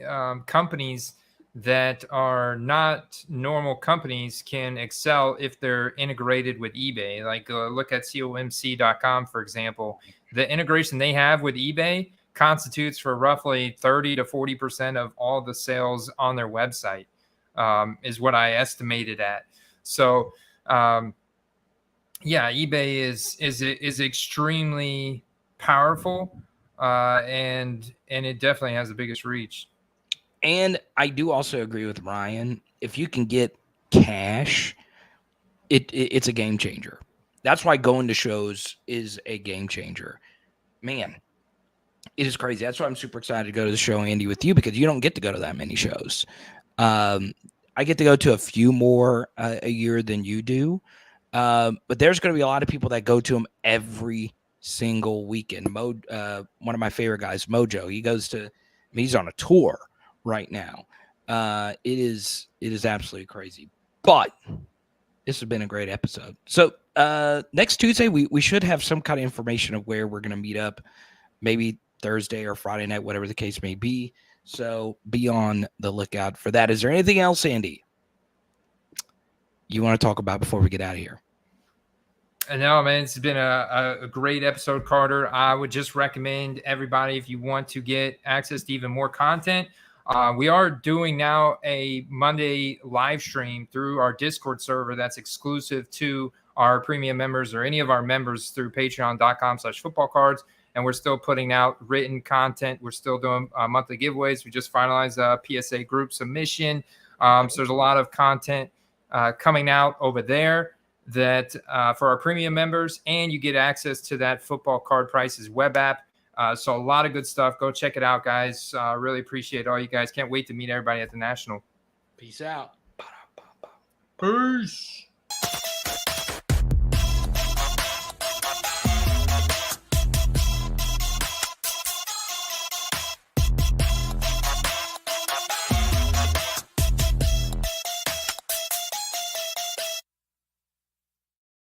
companies that are not normal companies can excel if they're integrated with eBay. Like look at comc.com, for example. The integration they have with eBay constitutes for roughly 30 to 40% of all the sales on their website, is what I estimated at. So, yeah, eBay is extremely powerful, and it definitely has the biggest reach. And I do also agree with Ryan. If you can get cash, it's a game changer. That's why going to shows is a game changer. Man, it is crazy. That's why I'm super excited to go to the show, Andy, with you, because you don't get to go to that many shows. I get to go to a few more a year than you do. But there's going to be a lot of people that go to them every single weekend. One of my favorite guys, Mojo, he's on a tour right now. It is absolutely crazy. But this has been a great episode. So next Tuesday, we should have some kind of information of where we're going to meet up, maybe Thursday or Friday night, whatever the case may be. So be on the lookout for that. Is there anything else, Andy, you want to talk about before we get out of here? No, man, it's been a great episode, Carter. I would just recommend everybody, if you want to get access to even more content, we are doing now a Monday live stream through our Discord server that's exclusive to our premium members or any of our members through patreon.com/footballcards. And we're still putting out written content. We're still doing monthly giveaways. We just finalized a PSA group submission. So there's a lot of content coming out over there that for our premium members, and you get access to that Football Card Prices web app. So a lot of good stuff. Go check it out, guys. Really appreciate all you guys. Can't wait to meet everybody at the National. Peace out. Peace.